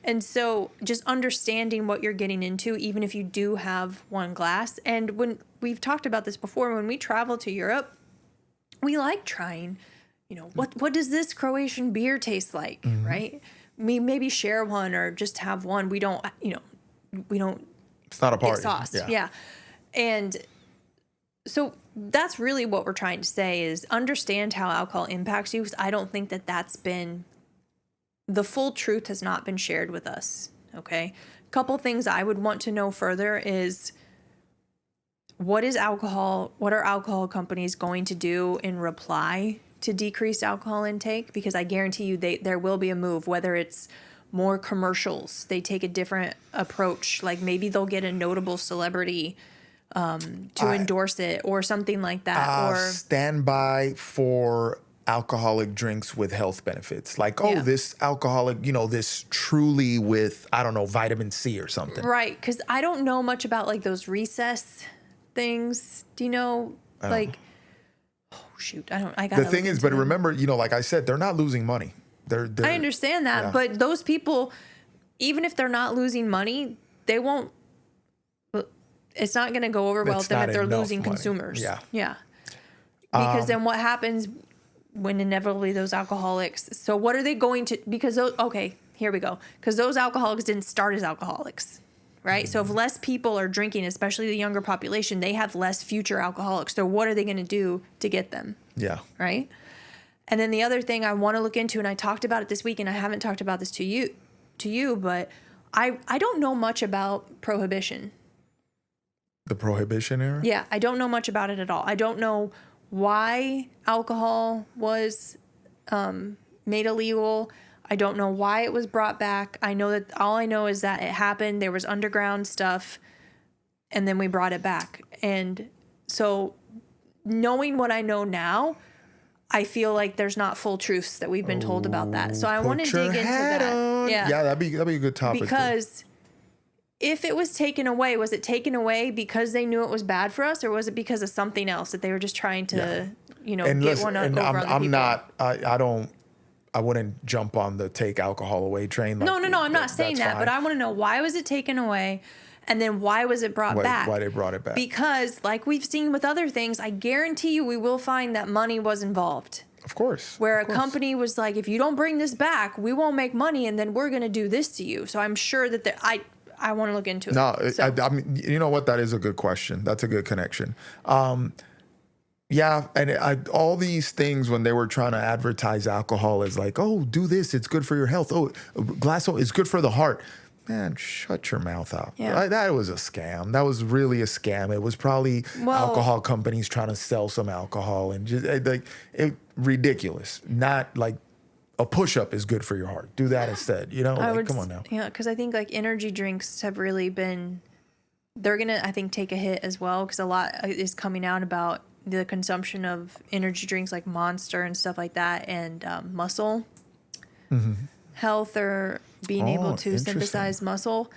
And so just understanding what you're getting into, even if you do have one glass. And when we've talked about this before, when we travel to Europe, we like trying, what does this Croatian beer taste like, right? We maybe share one or just have one. We don't, it's not a party. Get sauced. Yeah. And so that's really what we're trying to say is understand how alcohol impacts you. Because I don't think that that's been, the full truth has not been shared with us. Okay. A couple things I would want to know further is what are alcohol companies going to do in reply to decreased alcohol intake? Because I guarantee you there will be a move, whether it's more commercials, they take a different approach. Like maybe they'll get a notable celebrity to endorse it or something like that. Or stand by for alcoholic drinks with health benefits. Like, this alcoholic, this truly with, I don't know, vitamin C or something. Right. Because I don't know much about like those recess things. Do you know, like, oh shoot, I got the thing is, but remember, like I said, they're not losing money. They're I understand that, but those people, even if they're not losing money, they won't. It's not going to go over well with them if they're losing money. Consumers. Yeah. Because then what happens when inevitably those alcoholics? So what are they going to? Because here we go. Because those alcoholics didn't start as alcoholics. Right. So if less people are drinking, especially the younger population, they have less future alcoholics. So what are they going to do to get them? Yeah. Right. And then the other thing I want to look into, and I talked about it this week, and I haven't talked about this to you, but I don't know much about prohibition. The prohibition era? Yeah. I don't know much about it at all. I don't know why alcohol was made illegal. I don't know why it was brought back. All I know is that it happened. There was underground stuff, and then we brought it back. And so knowing what I know now, I feel like there's not full truths that we've been told about that. So I want to dig into that. Yeah, that'd be a good topic. Because if it was taken away, was it taken away because they knew it was bad for us, or was it because of something else that they were just trying to, get one over other people? I wouldn't jump on the take alcohol away train. No, I'm not saying that, but I want to know, why was it taken away? And then why was it brought back? Why they brought it back? Because like we've seen with other things, I guarantee you we will find that money was involved. Of course. Where a company was like, if you don't bring this back, we won't make money, and then we're going to do this to you. So I'm sure that I want to look into it. No, I mean, you know what? That is a good question. That's a good connection. Yeah, and all these things when they were trying to advertise alcohol as like, oh, do this, it's good for your health. Oh, glass of it's good for the heart. Man, shut your mouth out. Yeah. That was a scam. That was really a scam. It was probably alcohol companies trying to sell some alcohol and just ridiculous. Not like a push-up is good for your heart. Do that instead. Come on now. Yeah, because I think like energy drinks have really been, they're going to, I think, take a hit as well, because a lot is coming out about the consumption of energy drinks like Monster and stuff like that, and muscle health, or being able to synthesize muscle.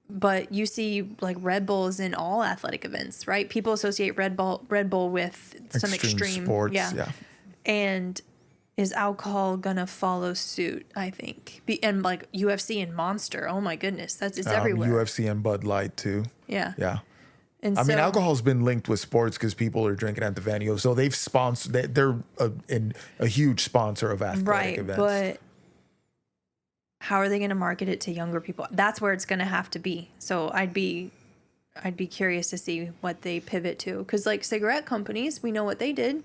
But you see like Red Bulls in all athletic events, right? People associate Red Bull with some extreme sports. Yeah. And is alcohol gonna follow suit? I think, and like UFC and Monster. Oh my goodness, it's everywhere. UFC and Bud Light too. Yeah. Yeah. And I mean, alcohol's been linked with sports because people are drinking at the venue. So they've sponsored. They're a huge sponsor of athletic events. But how are they going to market it to younger people? That's where it's going to have to be. So I'd be curious to see what they pivot to, because like cigarette companies, we know what they did.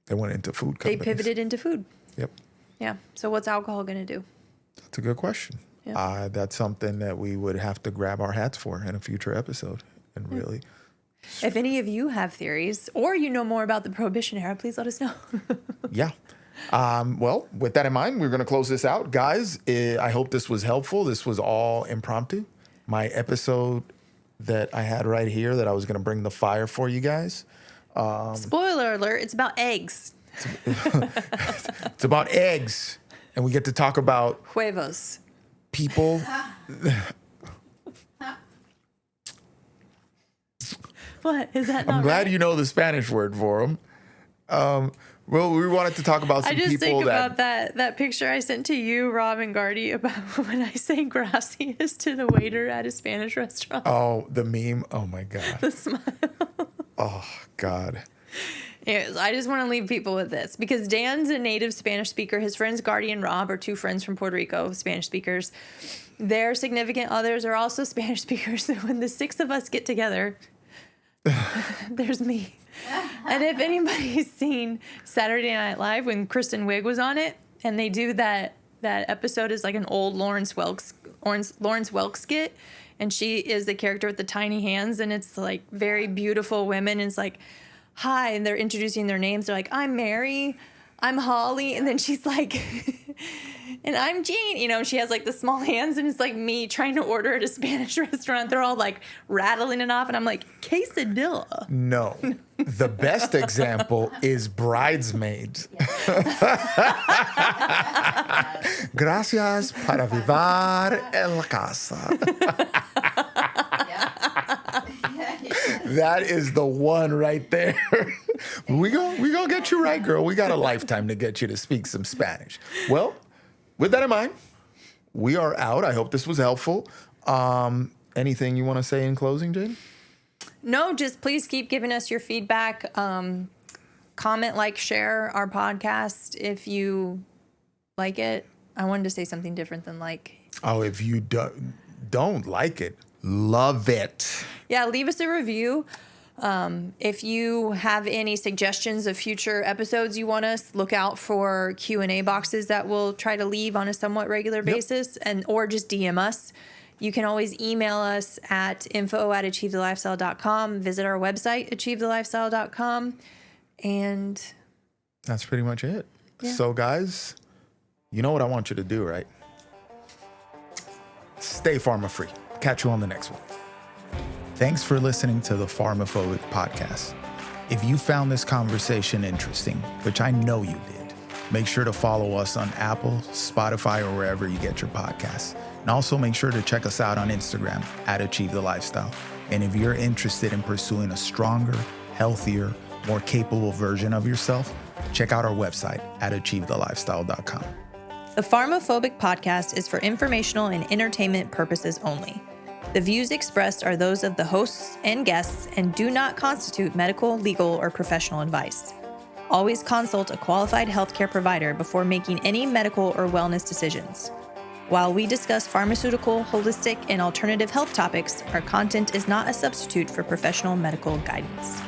They went into food companies. They pivoted into food. Yep. Yeah. So what's alcohol going to do? That's a good question. Yeah. That's something that we would have to grab our hats for in a future episode and really. If any of you have theories or you know more about the Prohibition era, please let us know. Yeah. Well, with that in mind, we're going to close this out. Guys, I hope this was helpful. This was all impromptu. My episode that I had right here that I was going to bring the fire for you guys. Spoiler alert, it's about eggs. It's about eggs. And we get to talk about Huevos. people. What? Is that not I'm glad right? you know the Spanish word for them. Well, we wanted to talk about some I just people think about that picture I sent to you, Rob and Gardy, about when I say gracias to the waiter at a Spanish restaurant. Oh, the meme. Oh, my God. The smile. Oh, God. Anyways, I just want to leave people with this because Dan's a native Spanish speaker. His friends Gardy and Rob are two friends from Puerto Rico, Spanish speakers. Their significant others are also Spanish speakers. So when the six of us get together, there's me. And if anybody's seen Saturday Night Live when Kristen Wiig was on it, and they do that episode is like an old Lawrence Welk skit, and she is the character with the tiny hands, and it's like very beautiful women, and it's like, hi, and they're introducing their names. They're like, I'm Mary, I'm Holly, and then she's like, and I'm Jean. You know, she has like the small hands, and it's like me trying to order at a Spanish restaurant. They're all like rattling it off, and I'm like, quesadilla. No. The best example is Bridesmaids. Gracias para vivar en la casa. That is the one right there. we gonna get you right, girl. We got a lifetime to get you to speak some Spanish. Well, with that in mind, we are out. I hope this was helpful. Anything you want to say in closing, Jane? No, just please keep giving us your feedback. Comment, like, share our podcast if you like it. I wanted to say something different than like. Oh, if you don't like it, love it. Yeah, leave us a review. If you have any suggestions of future episodes you want us, look out for Q&A boxes that we'll try to leave on a somewhat regular basis, or just DM us. You can always email us at info@achievethelifestyle.com. Visit our website, achievethelifestyle.com. And that's pretty much it. Yeah. So, guys, you know what I want you to do, right? Stay pharma-free. Catch you on the next one. Thanks for listening to the PharmaPhobic podcast. If you found this conversation interesting, which I know you did, make sure to follow us on Apple, Spotify, or wherever you get your podcasts. And also make sure to check us out on Instagram @AchieveTheLifestyle. And if you're interested in pursuing a stronger, healthier, more capable version of yourself, check out our website @achievethelifestyle.com. The PharmaPhobic podcast is for informational and entertainment purposes only. The views expressed are those of the hosts and guests and do not constitute medical, legal, or professional advice. Always consult a qualified healthcare provider before making any medical or wellness decisions. While we discuss pharmaceutical, holistic, and alternative health topics, our content is not a substitute for professional medical guidance.